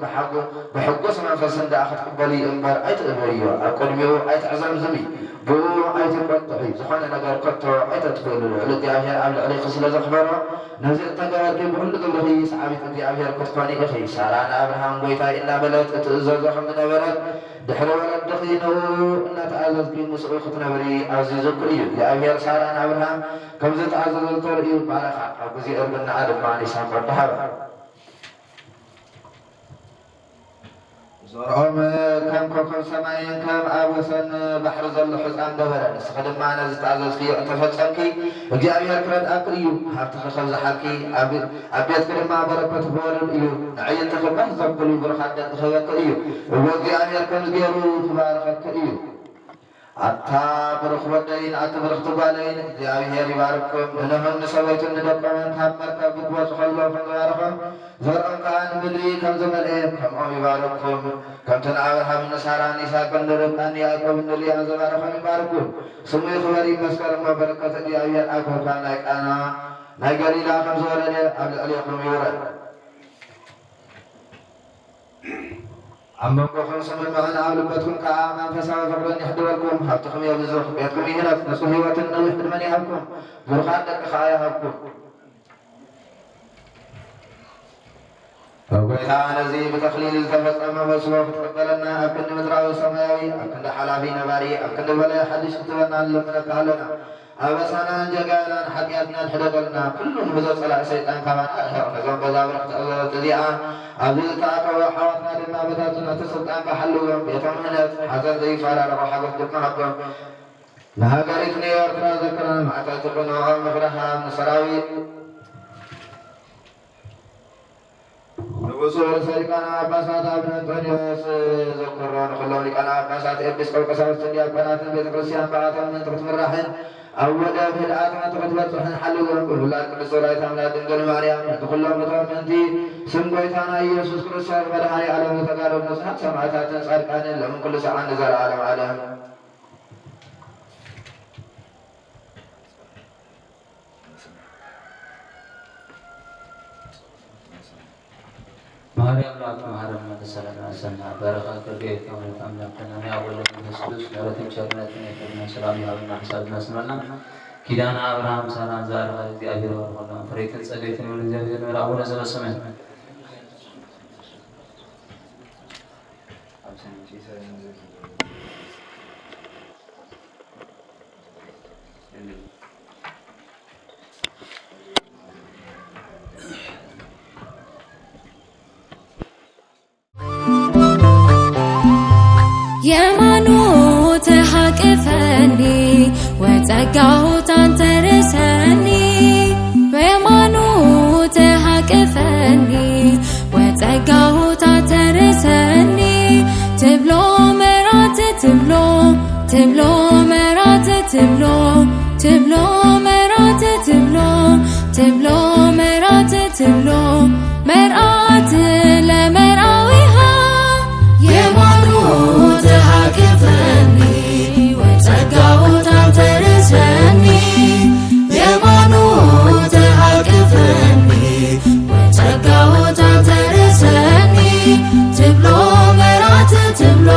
S3: بحقه سمع فسند أخذ قبلي إنبار أيت إبريو أقدميو أيت عزم زمي بو أيت البطحي زخوانا نقار قطر أيت تقولوا لدي أبيار عبد علي خسل زخبارا نزل تقار كيف هل قبله سعبي فدي أبيار قطفاني أخي سارانا أبرهام بويتا إلا بلد أتزاز خمنا برد دحلو ولد دخينه إنا تعزز بي مسؤول خطنا بري عزيزو كريو يا أبيار سارانا أبرهام كمزت عزز الطريو بارخا أو بزي أربنا عدم معني سامر بحر زرعهم كم كوكب سماين كم أبوسن بحر زل حزام دورا نستخدم معنا زتعزز فيه أنتفتسنكي وجاء بها كرد أقريو هفتخ خبز حكي أبيت كرم مع بركة بورن إيو نعين تخبح زبقلو برخات دخوات إيو وجاء بها كرد جيرو تبارخت إيو አታ ብርኽወደይን አት ብርኽትጓለይን እግዚአብሔር ይባርኩም ብለምን ሰበይትን ንደቀመን ካብ መርከብ ብትወፁ ከሎ ከምዝባረኾም ዘርኦም ከዓ ንምድሪ ከም ዝመልአ ከምኦም ይባርኩም ከምቲ ንኣብርሃም ንሳራን ይስሐቅን ንርብቃን ያዕቆብን ንልያን ዝባረኾም ይባርኩም ስሙ ይኽበር ይመስገን እሞ በረከት እግዚአብሔር ኣብ ኮርካን ናይ ቃና ናይ ገሊላ ከም ዝወረደ ኣብ ልዕሊኹም ይውረድ أمامكم سمع معنا أهل بيتكم كعامة فسوف فقرن يحضركم حبتكم يبزوك بيتكم يهنك نسو هيوة النوح من من يحبكم برخان لك خايا حبكم فقلها نزي بتخليل التفت أما فسوف تقبلنا أكن مدراء السماوي أكن حلابي نباري أكن ولا حديث تبنى لمنك أهلنا أبسنا جعلنا حقياتنا الحدقلنا كلهم بزوج على شيطان كمان نزوم بزابرك تذيعا أبيل تاكا وحواتنا لما بدأتنا تسلطان بحلوهم بيتمنت حسن ذي فارا روحا بكتنا حقهم لها قريتني ورتنا ذكرنا مع تلتقنا وغام مفرحا من سراوي نبصور سيكانا عباسات ابن أنطونيوس ذكرون خلون لكانا عباسات إبس قوك سوى السندية بنات البيت كرسيان بعاتهم من تقت مراحل أولا في الآتمة تقتبت صحن حلو ورنقل لا كل سورة لا تنقل مريم تقول لهم نطرف منتي سنبويتانا يسوس كرسيان مدهاني على متقالب نصحك سمعتها تنسار كان لهم كل ساعة نزال عالم عليهم
S2: ማርያም ላክ ማርያም ተሰለና ሰና በረካ ከቤት ከሆነ አምላክና ያወለ ኢየሱስ ለረተም ቸርነትን የከና ሰላም ያውና ሐሳብና ስመና ኪዳና አብርሃም ሳራን ዛራ እግዚአብሔር ወርሆና ፍሬትን ጸጋይትን ወደ እግዚአብሔር ነው አቡነ ዘበሰማይ
S7: የማኖት ሀቅፈኒ ወጸጋው ታንተርሰኒ በየማኖት ሀቅፈኒ ወጸጋው ታንተርሰኒ ትብሎ መራት ትብሎ ትብሎ መራት ትብሎ ትብሎ መራት ትብሎ ትብሎ መራት ትብሎ መራት ለመራዊሃ የማኖት ሀቅፈኒ ወጸጋው ታንተርሰኒ የማኖት ሀቅፈኒ ወጸጋው ታንተርሰኒ ትብሎ መራት ትብሎ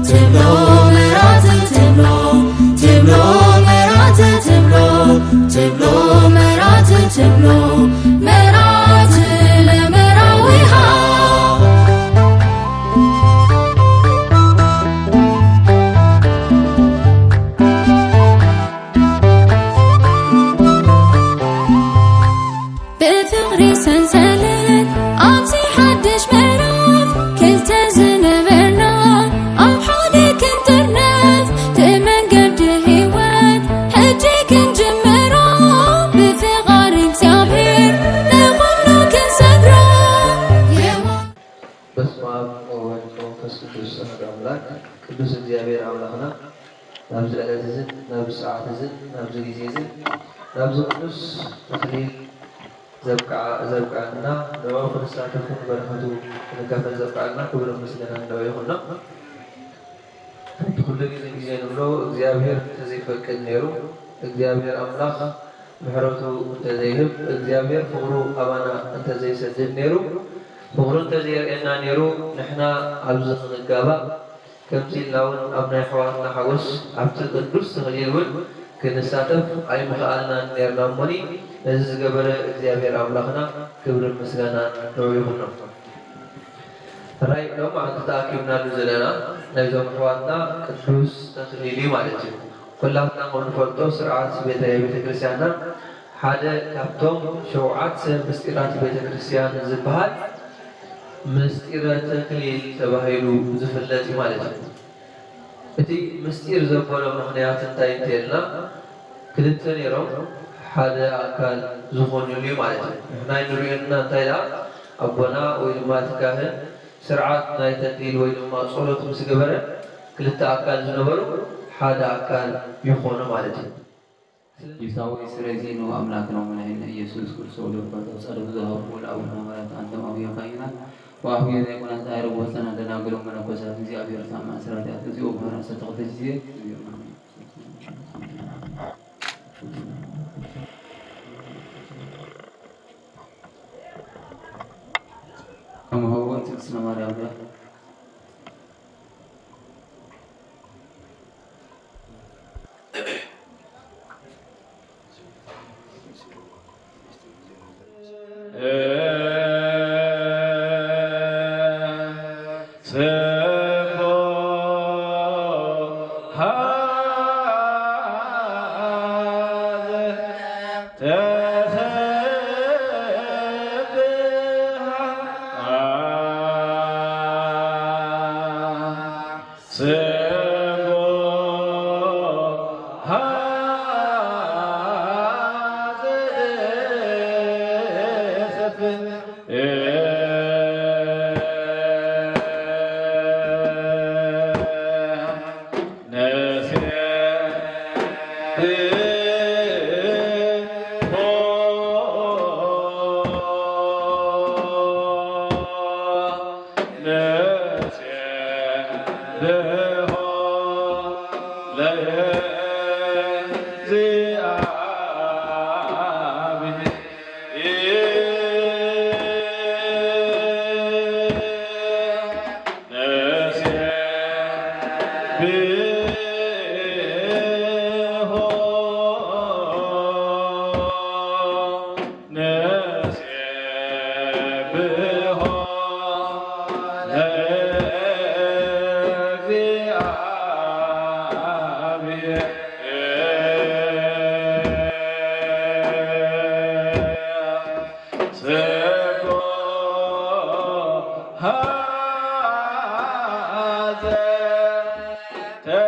S7: ትብሎ መራት ትብሎ ትብሎ መራት ትብሎ ትብሎ መራት ትብሎ መራት ለመራዊሃ بفقري سنسلت أمسي حدش مراف كلت زنبرنا أو حولك انترنف تمن قد هيوات حجيك نجمرا بفقار اكسابير نغلو كنسبرا
S5: በስመ አብ ወወልድ ወመንፈስ ቅዱስ አሐዱ አምላክ ቅዱስ እግዚአብሔር አምላክና ናብዚ ዕለት እዝን ናብዚ ሰዓት እዝን ናብዚ ጊዜ እዝን ናብዚ ቅዱስ ተክሊል ዘብቃና ለዋው ፍልሳተፉን በረከቱ ንካፈል ዘብቃና ክብር ምስጋና እንደው ይሁንና ሁሉ ጊዜ ንብሎ እግዚአብሔር ተዘይፈቅድ ነይሩ እግዚአብሔር አምላክ ምሕረቱ እንተዘይህብ እግዚአብሔር ፍቅሩ አባና እንተዘይሰድድ ነይሩ ፍቅሩ እንተዘይርአና ነይሩ ንሕና ኣብዚ ክንጋባእ ከምዚ ኢልናውን ኣብ ናይ ኣሕዋትና ሓጎስ ኣብቲ ቅዱስ ተኽሊል እውን ክንሳተፍ ኣይምኽኣልናን ነርና እሞኒ ነዚ ዝገበረ እግዚአብሔር አምላክና ክብርን ምስጋና ነው ይሁን። ራይ ሎም አንተ ተአኪብናሉ ዘለና ናይዞም ኣሕዋትና ቅዱስ ተኽሊል ማለት እዩ ኩላትና ንፈልጦ ስርዓት ቤተክርስትያንና ሓደ ካብቶም 7 ምስጢራት ቤተክርስትያን ዝበሃል ምስጢረ ተክሊል ተባሂሉ ዝፍለጥ ማለት እዩ። እቲ ምስጢር ዘበሎ ምክንያት እንታይ እንተልና ክልተ ነይሮም ሓደ ኣካል ዝኾኑሉ ማለት እዩ። ናይ ንሪኦና እንታይ ዳ ኣቦና ወይ ድማ ትካህን ስርዓት ናይ ተክሊል ወይ ድማ ጸሎት ምስ ገበረ ክልተ ኣካል ዝነበሩ ሓደ አካል ይኾኑ ማለት እዩ።
S2: ይሳዊ ስለዚ ነው አምላክ ነው መድኃኒነ ኢየሱስ ክርስቶስ ወልዶ ጸሎት ዘሃቡ ለአቡነ ማርያም አንተም አብየ ካይና ወአብየ ዘይቁና ጻይሩ ወሰና ደናግሎ መነኮሳት እግዚአብሔር ታማ ስራታት እዚኦ በራሰ ተቀደስ ጊዜ كما هو تكسنا مريم
S8: هذا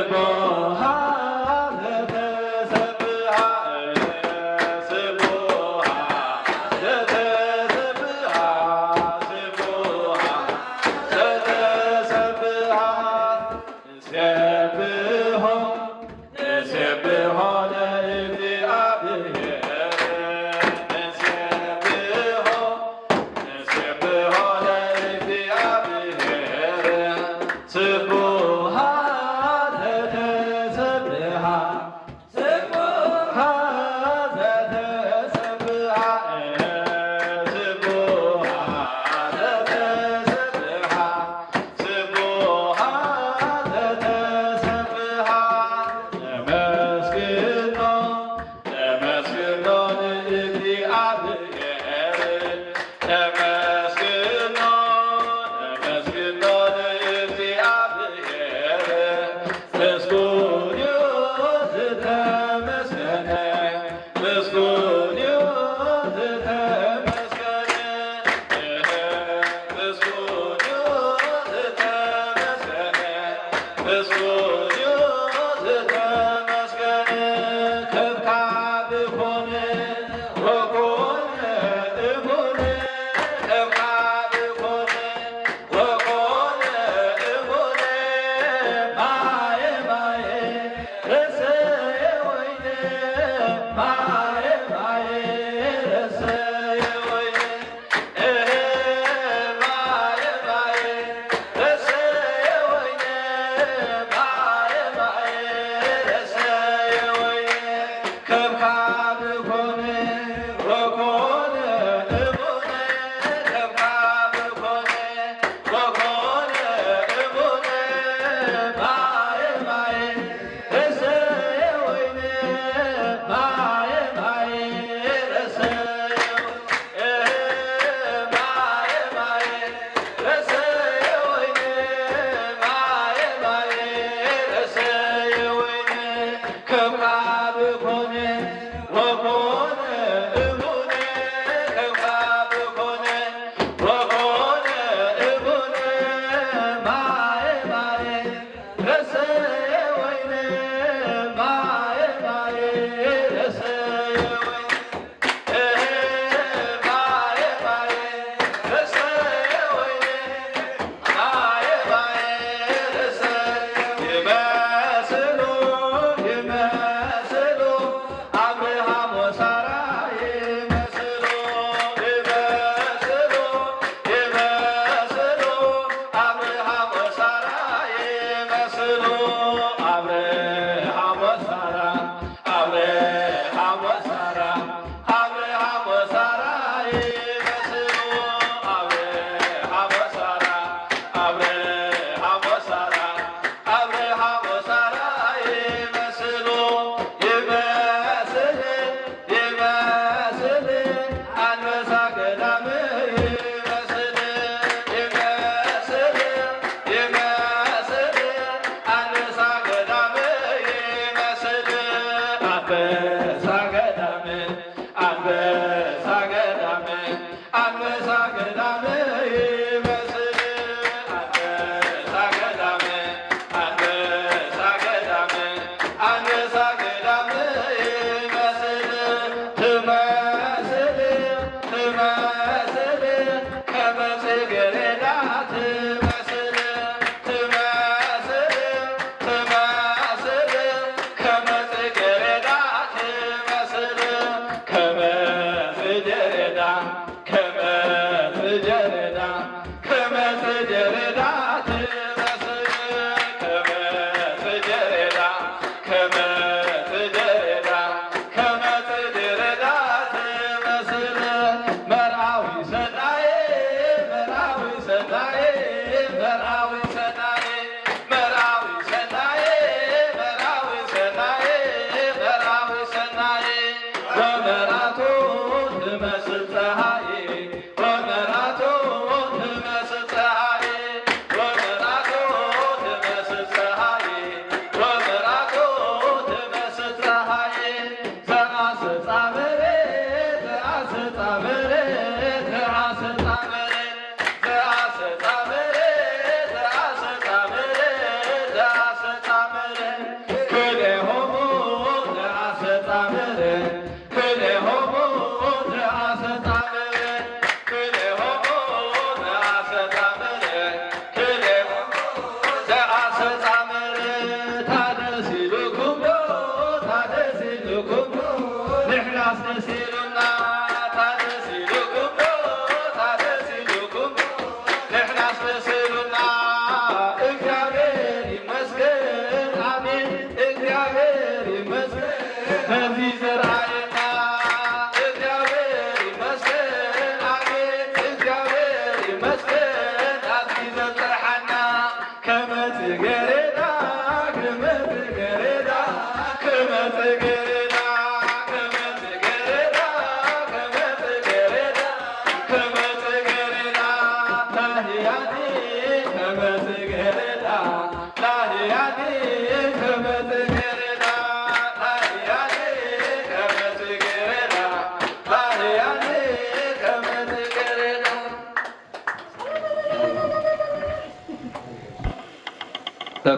S8: Lord.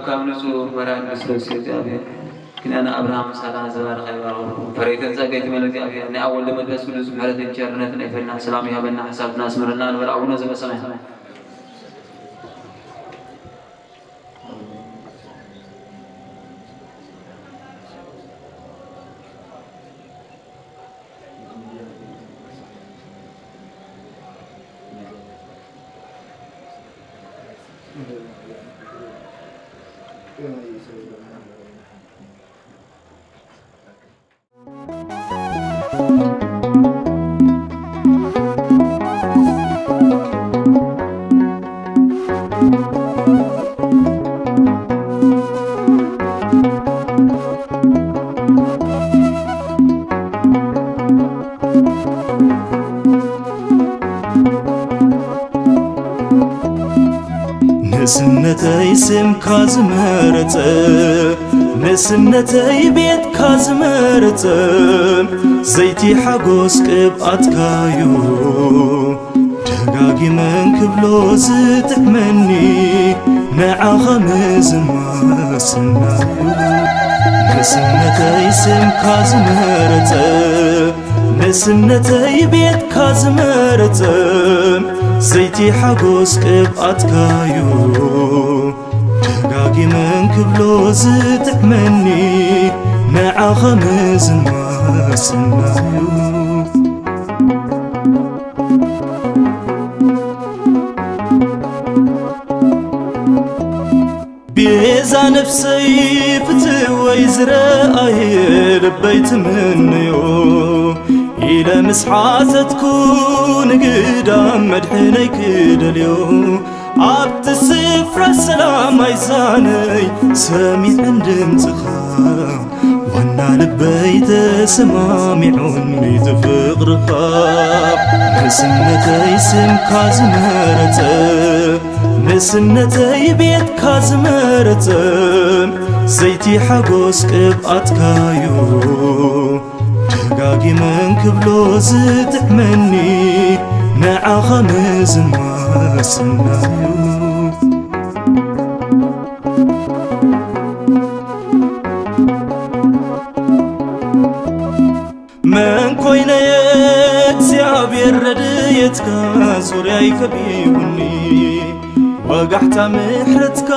S2: كم نسوء مران نسلس يجابي كنا أنا أبراهيم سلام زمان خير فريتن زاكيت ملك أبي أنا أول لما درس كل اسم حرة الجرنة نفلنا سلامي هبنا حساب ناس مرنا ولا أبونا زمان سماه
S1: نسنتي سم كازمرت نسنتي بيت كازمرت زيتي حقوس قبعت كايو دقاقي من كبلو زتحمني مع خمز ما سنايو نسنتي سم كازمرت نسنتي بيت كازمرت زيتي حقوس قبعت كايو دقاقي من كبلو زتحمني مع خمز ما سنايو بيزا نفسي فتوي زرائي لبيت منيو إلى مسحات تكون قدام مدحني كدليو عبت السفر السلام عيزاني سامي عندم تخا وانا لبيت سمامي عني تفقر خاب نسنتي سم كازمرت نسنتي بيت كازمرت زيتي حقوس قبعت كايو دقاقي من كبلو زتحمني مع خمز ما سنايو من كوينة يكسيابير رديتك سورياي كبيوني وقحت محرتك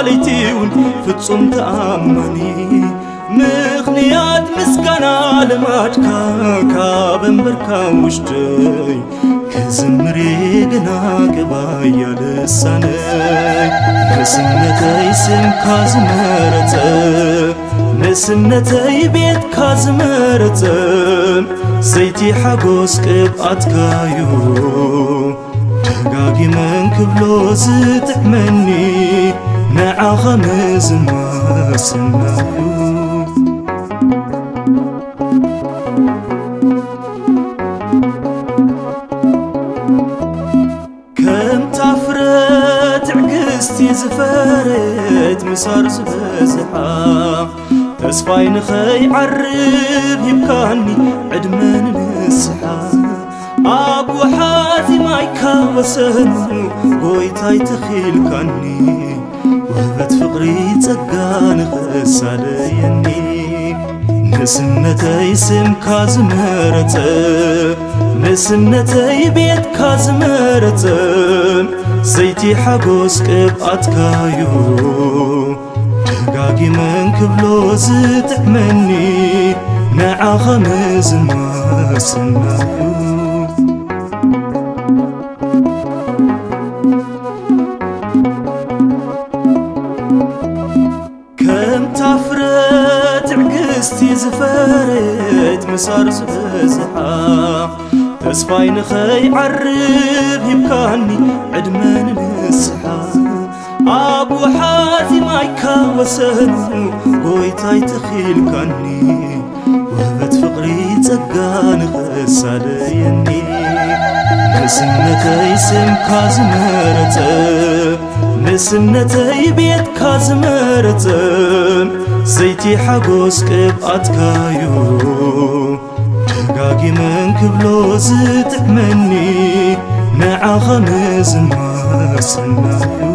S1: ليتيون فتصم تأمني مخنيات مسكنا لماجكا كابن بركا وشتي كزمري قنا قبايا لساني نسنتي سم كازمرت نسنتي بيت كازمرت زيتي حقوس قبعت كايو دقاقي من كبلو زتحمني مع خمز ما سنايو كم تفرت عقستي زفرت مسار زبزحا تسفاي نخي عرب يبكاني عدمن نسحا أبو حاتي مايكا وسنو قويتاي تخيل كاني وهبت فقري تقان خساليني نسنتي سم كازمرت نسنتي بيت كازمرت زيتي حقوس قبأتكايو دقاقي من كبلو زتعمني نعا خمز ما سنايو كم تفرت عقستي زفرت مسار زبزحا تسفاي نخي عرب يبكاني عدمان نسحا أبو حاتي مايكا وسنو قويتاي تخيل كاني وهبت فقري تقان غساليني نسنتي سم كازمرتم نسنتي بيت كازمرتم زيتي حقوس قبأتكايو دقاقي من كبلو زتعمني نعا خمز ما سنايو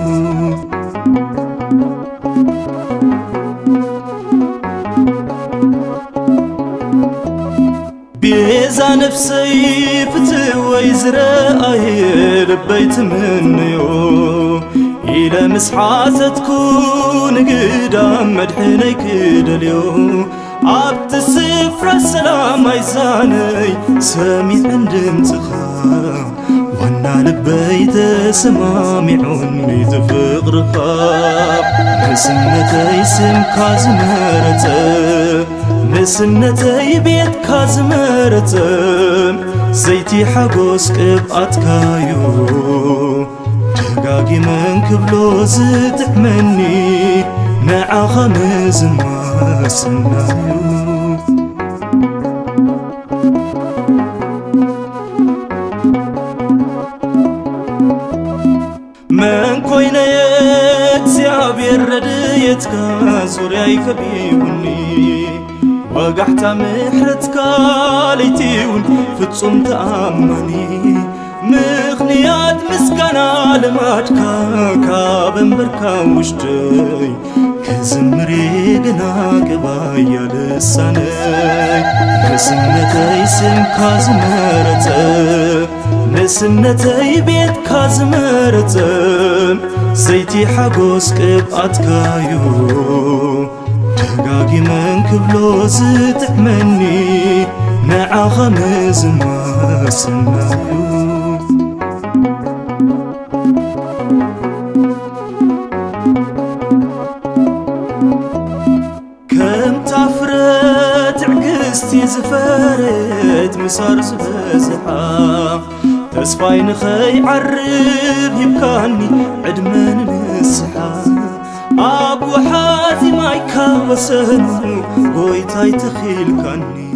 S1: بيزا نفسي فتوي زرقاي لبيت منيو إلى مسحات تكون قدام مدحني كدليو عبت السفرة السلام عيزاني سامي عندم تخا وانا لبيت سمامي عني تفقر خاب نسنتي سم كازمرتم نسنتي بيت كازمرتم زيتي حقوس قبأتكايو دقاقي من كبلو زتعمني نعا خمز ما سنايو من كوينة يتسيابير رديتك زورياي كبيبني وقحتا محرتك ليتيون فتصم تأمني مخنيات مسكنا لماتكا كابن بركا وشتي كزمري قنا قبايا لساني نسنتي سم كازمرتم نسنتي بيت كازمرتم زيتي حقوس قبأتكايو دقاقي من كبلو زتعمني نعا خمز ما سنايو كم تفرت عقستي زفرت مسار زبزحا تسفاي نخي عرب يبكاني عدمان نسحا أبو حاتي مايكا وسنو قويتاي تخيل كاني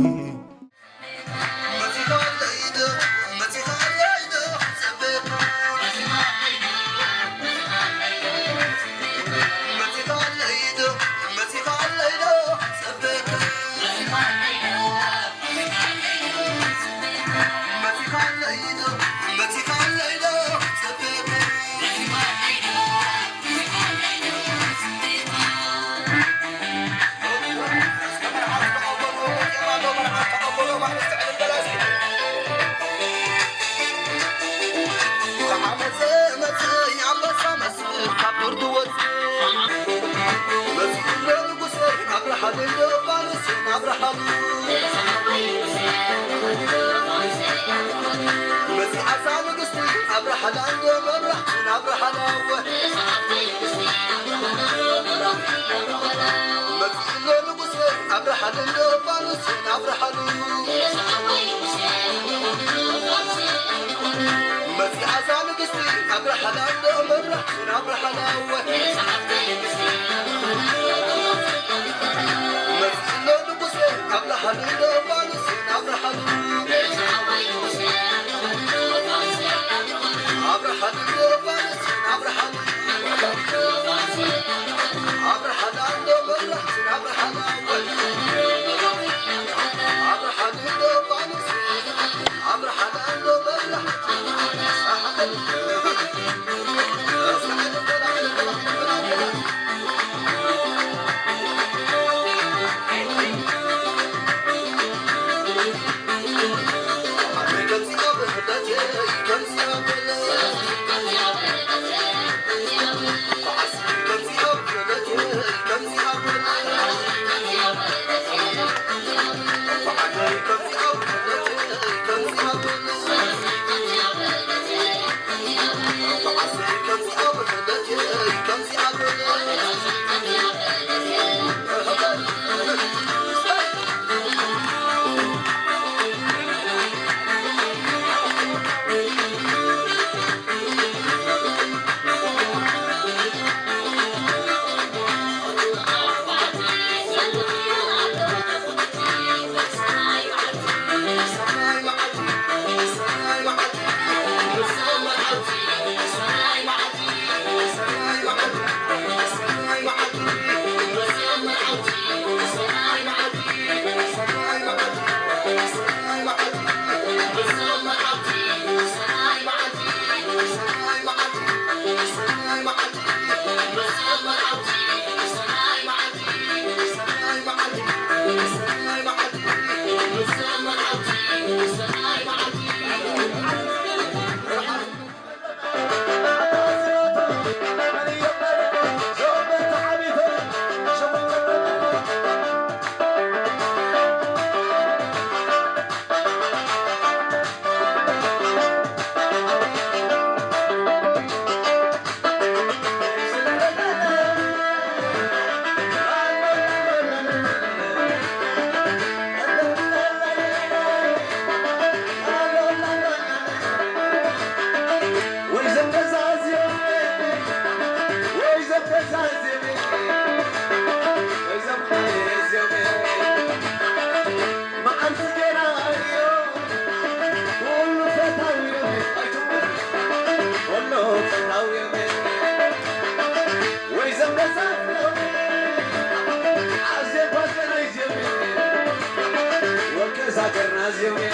S8: بازيومي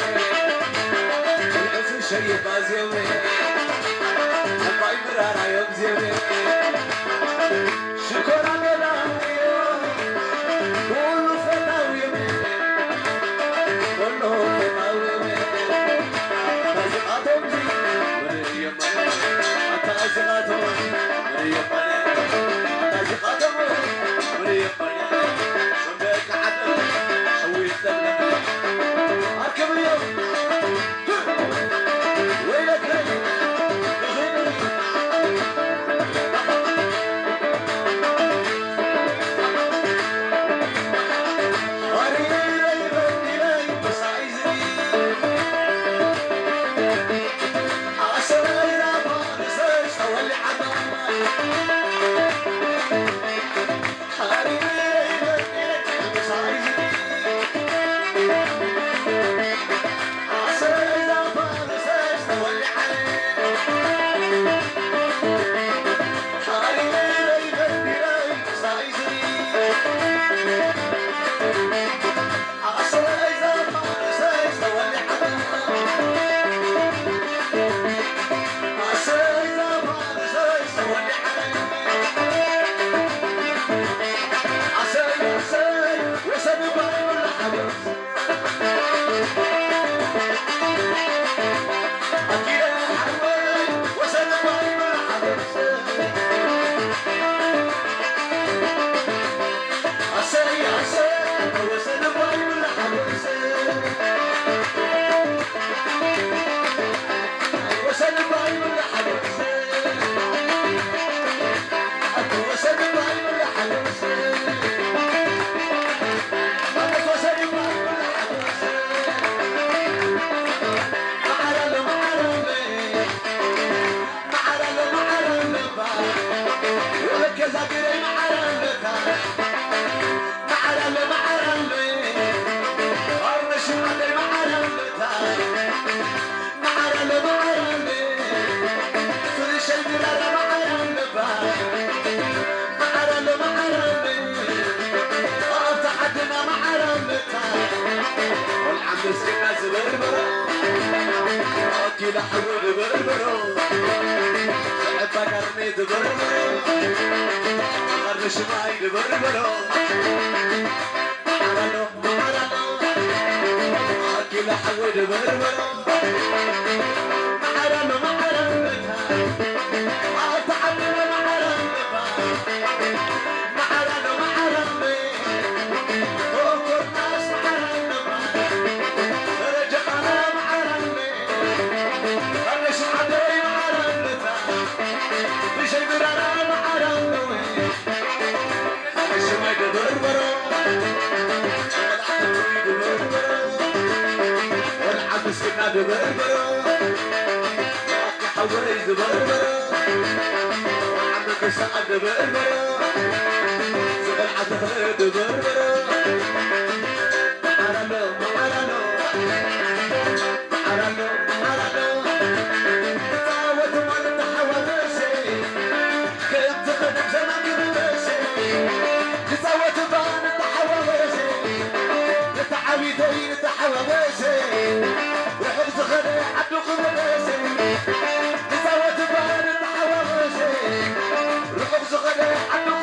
S8: العز الشريف بازيومي أباي برانا يوم زيومي شكرا لله كله فتاوي كله فتاوي أزغاتهم زي مريم أزغاتهم مريم أزغاتهم مريم شبك عدل شوي سلم أركب اليوم ويلك كده حول بربرو صعب قرني بربرو غرش معي بربرو معرنو كده حول بربرو معرنو أتعلم معرنو وكل ناس معرنو رجعنا معرنو أنا شعبي معرنو بشي برانا معرنو أنا شمعي بربرو والعب سكنا بربرو حوري بربرو وعمك سعد بربرو سبع عدد بربرو معرنو معرنو معرنو معرنو تعود وانت حوالسي كنت خدم زمان قربسي تعود وانت حوالسي تعويدين تحوالسي وحفظ خلي عدو قبلسي تعود وانت حوالسي وحفظ خلي عدو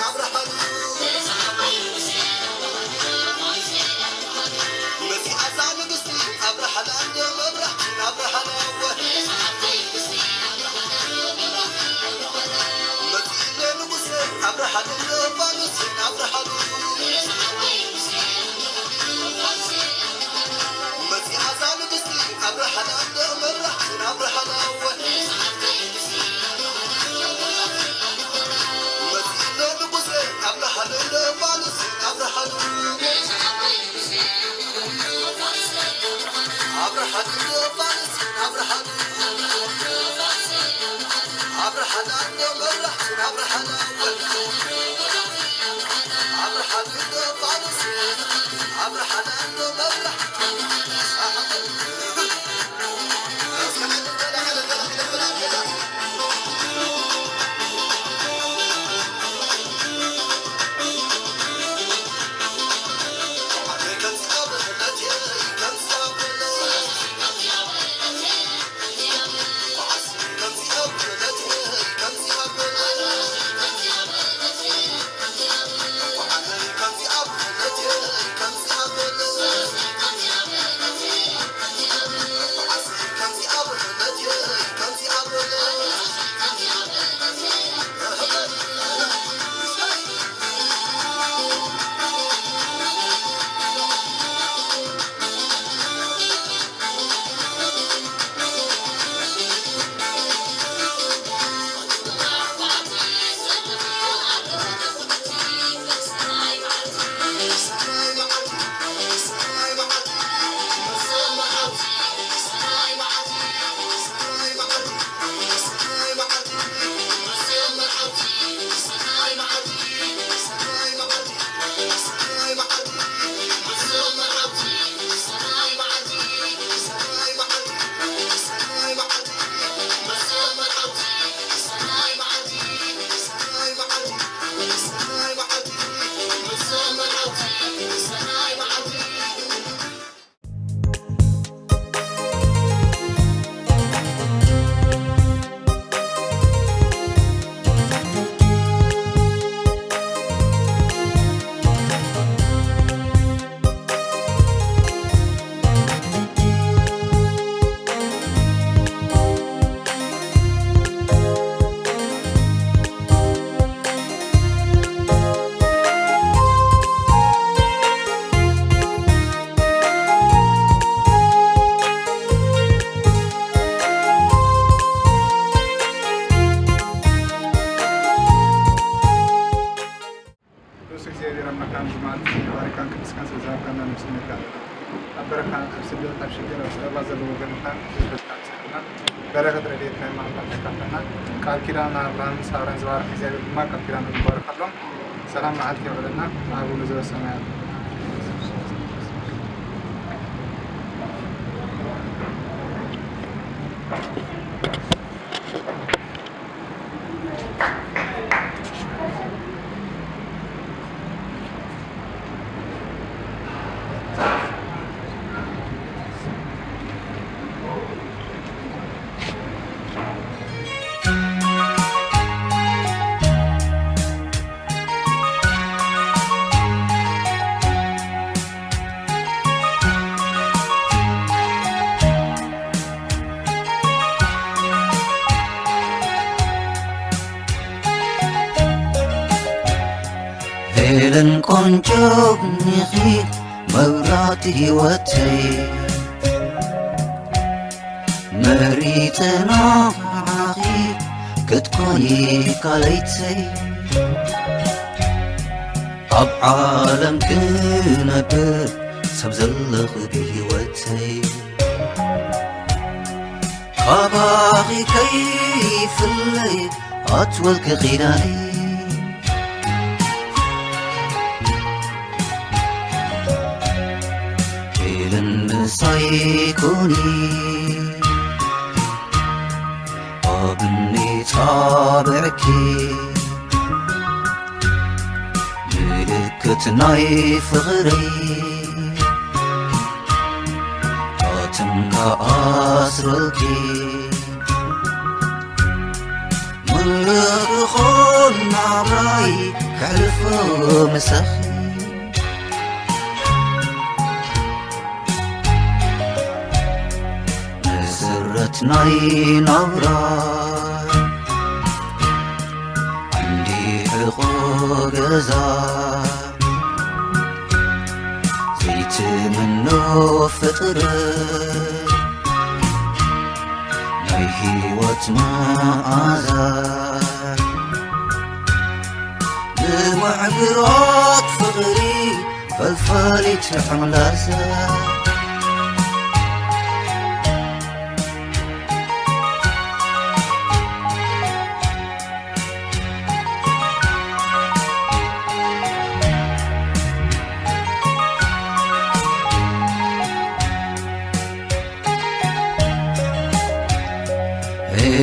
S9: Abraham بركة رديت كان مع الله تكفلنا قال كيرانا أبراهيم سارن زوار في زي ما قال كيرانا مبارك الله سلام عليك يا ولدنا أبو نزول السماء
S10: هيلن قنجوب نخيل موراتي وتي مريتنا عخيل كتكوني كاليتي أب عالم كنبر سبزلخ بهوتي خباغي كيف الليل أطول كغيراني سيكوني أبني طابعكي ملكة نايف غري قاتمك أسركي ملخون عبراي كالفو مسخي ناي نورا عندي حقوق أحزان زيت منه فطرت ناي هيوت مآزان بمعبرات فقري فالفالت حملاسان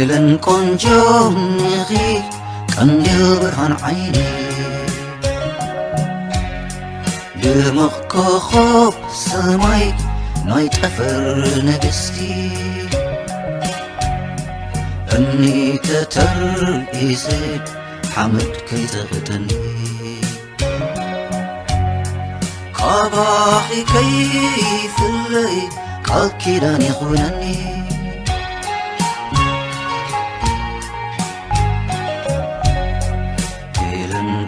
S10: هيلن قنجو نغي قنديل برهان عيني دمق كوخب سماي نايت أفر نجستي أني تتر إيزيد حمد كي تغتني قباحي كيف اللي قال كيران يخونني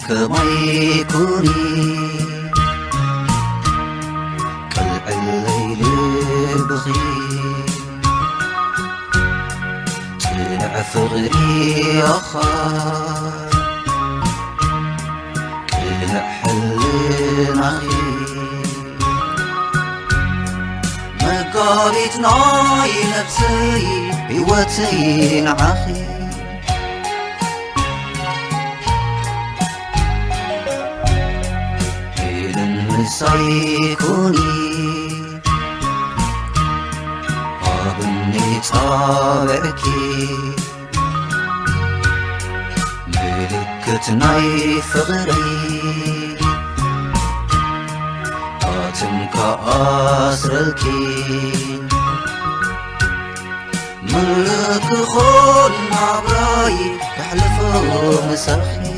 S10: كما يكوني كالع الليل بغي طلع فغري أخار كلع حل نغي مقابت ناي نفسي بوتي نعخي سيكوني أبني طابعكي ملكتناي فغري قاتمك أسركي ملك خون عبراي يحلفوا مسخي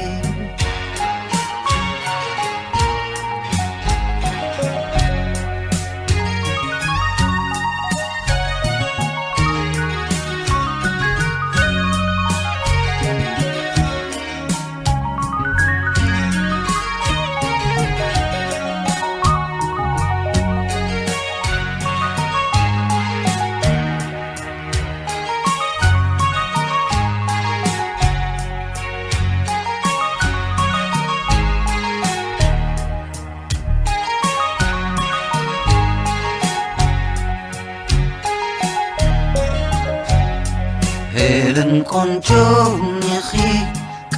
S10: هيلن قنجو نخي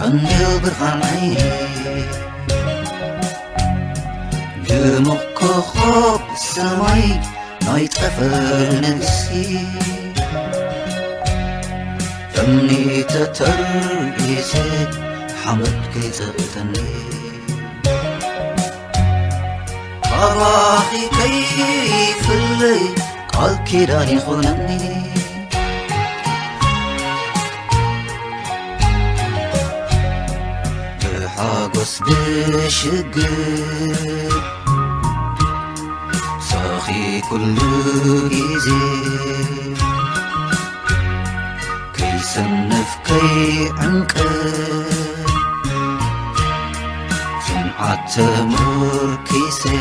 S10: قنديل برهان عيني دمق كوخب سماي نايت أفر نفسي أمني تتر يزيد حمد كي تغتني قباحي كيف اللي قال كيران يخونني حاقص بشقر صاخي كل جيزي كي سنف كي عنقر سمعة تمر كيسي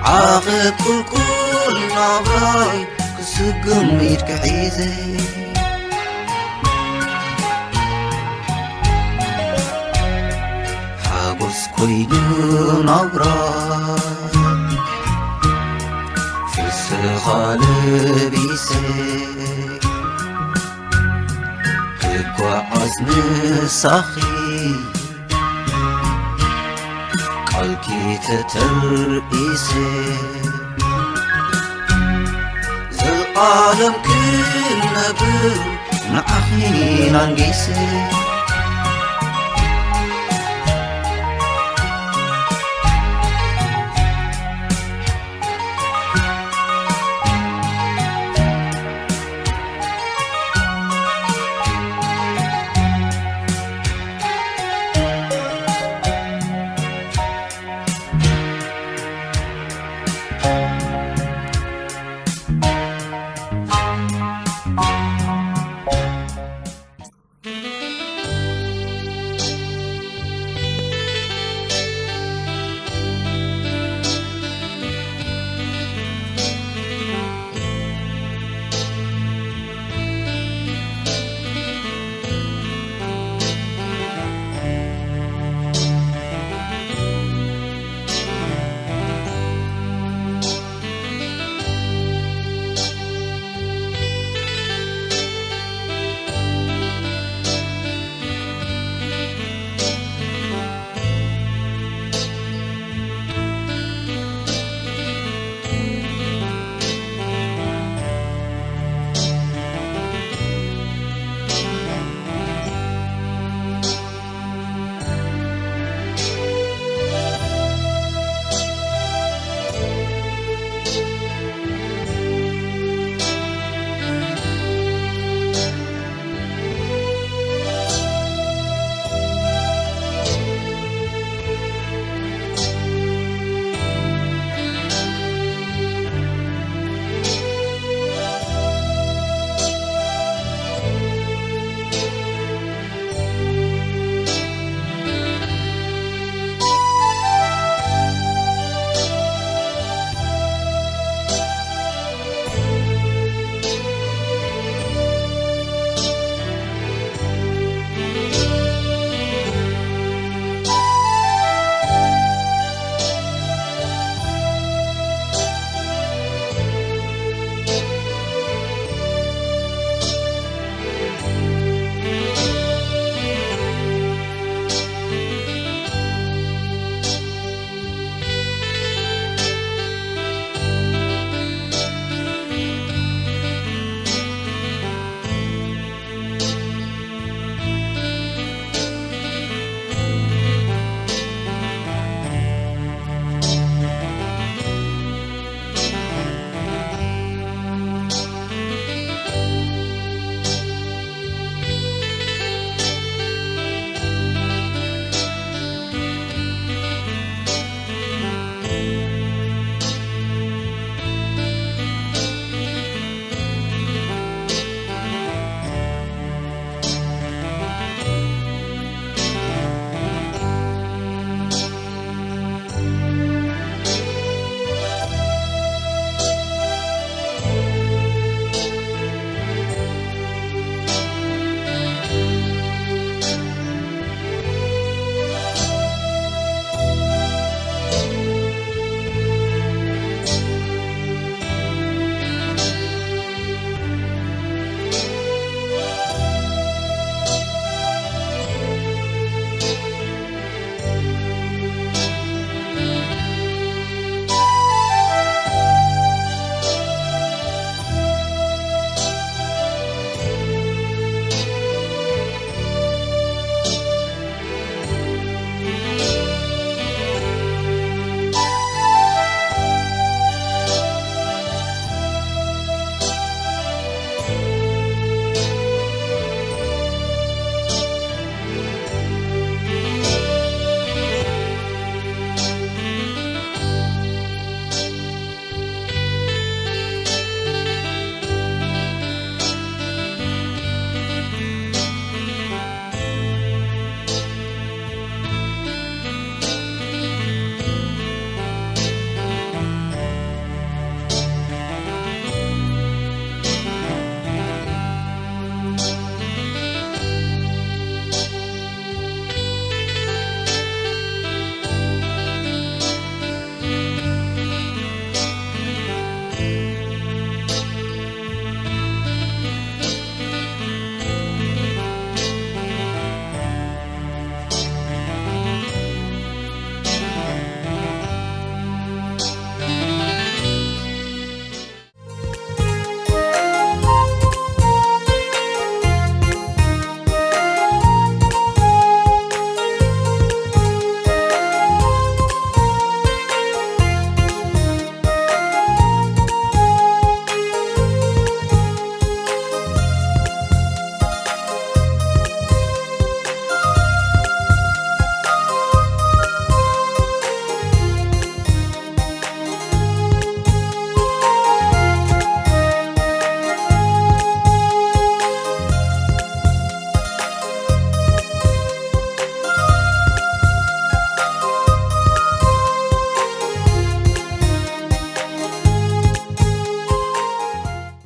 S10: عاقب كل نابراي كسقم يتكحيزي كوينو نبرا في السخال بيسك كقوى عزم صخي قلكي تتر بيسك ذا العالم كل نبر نعخي نانجيسك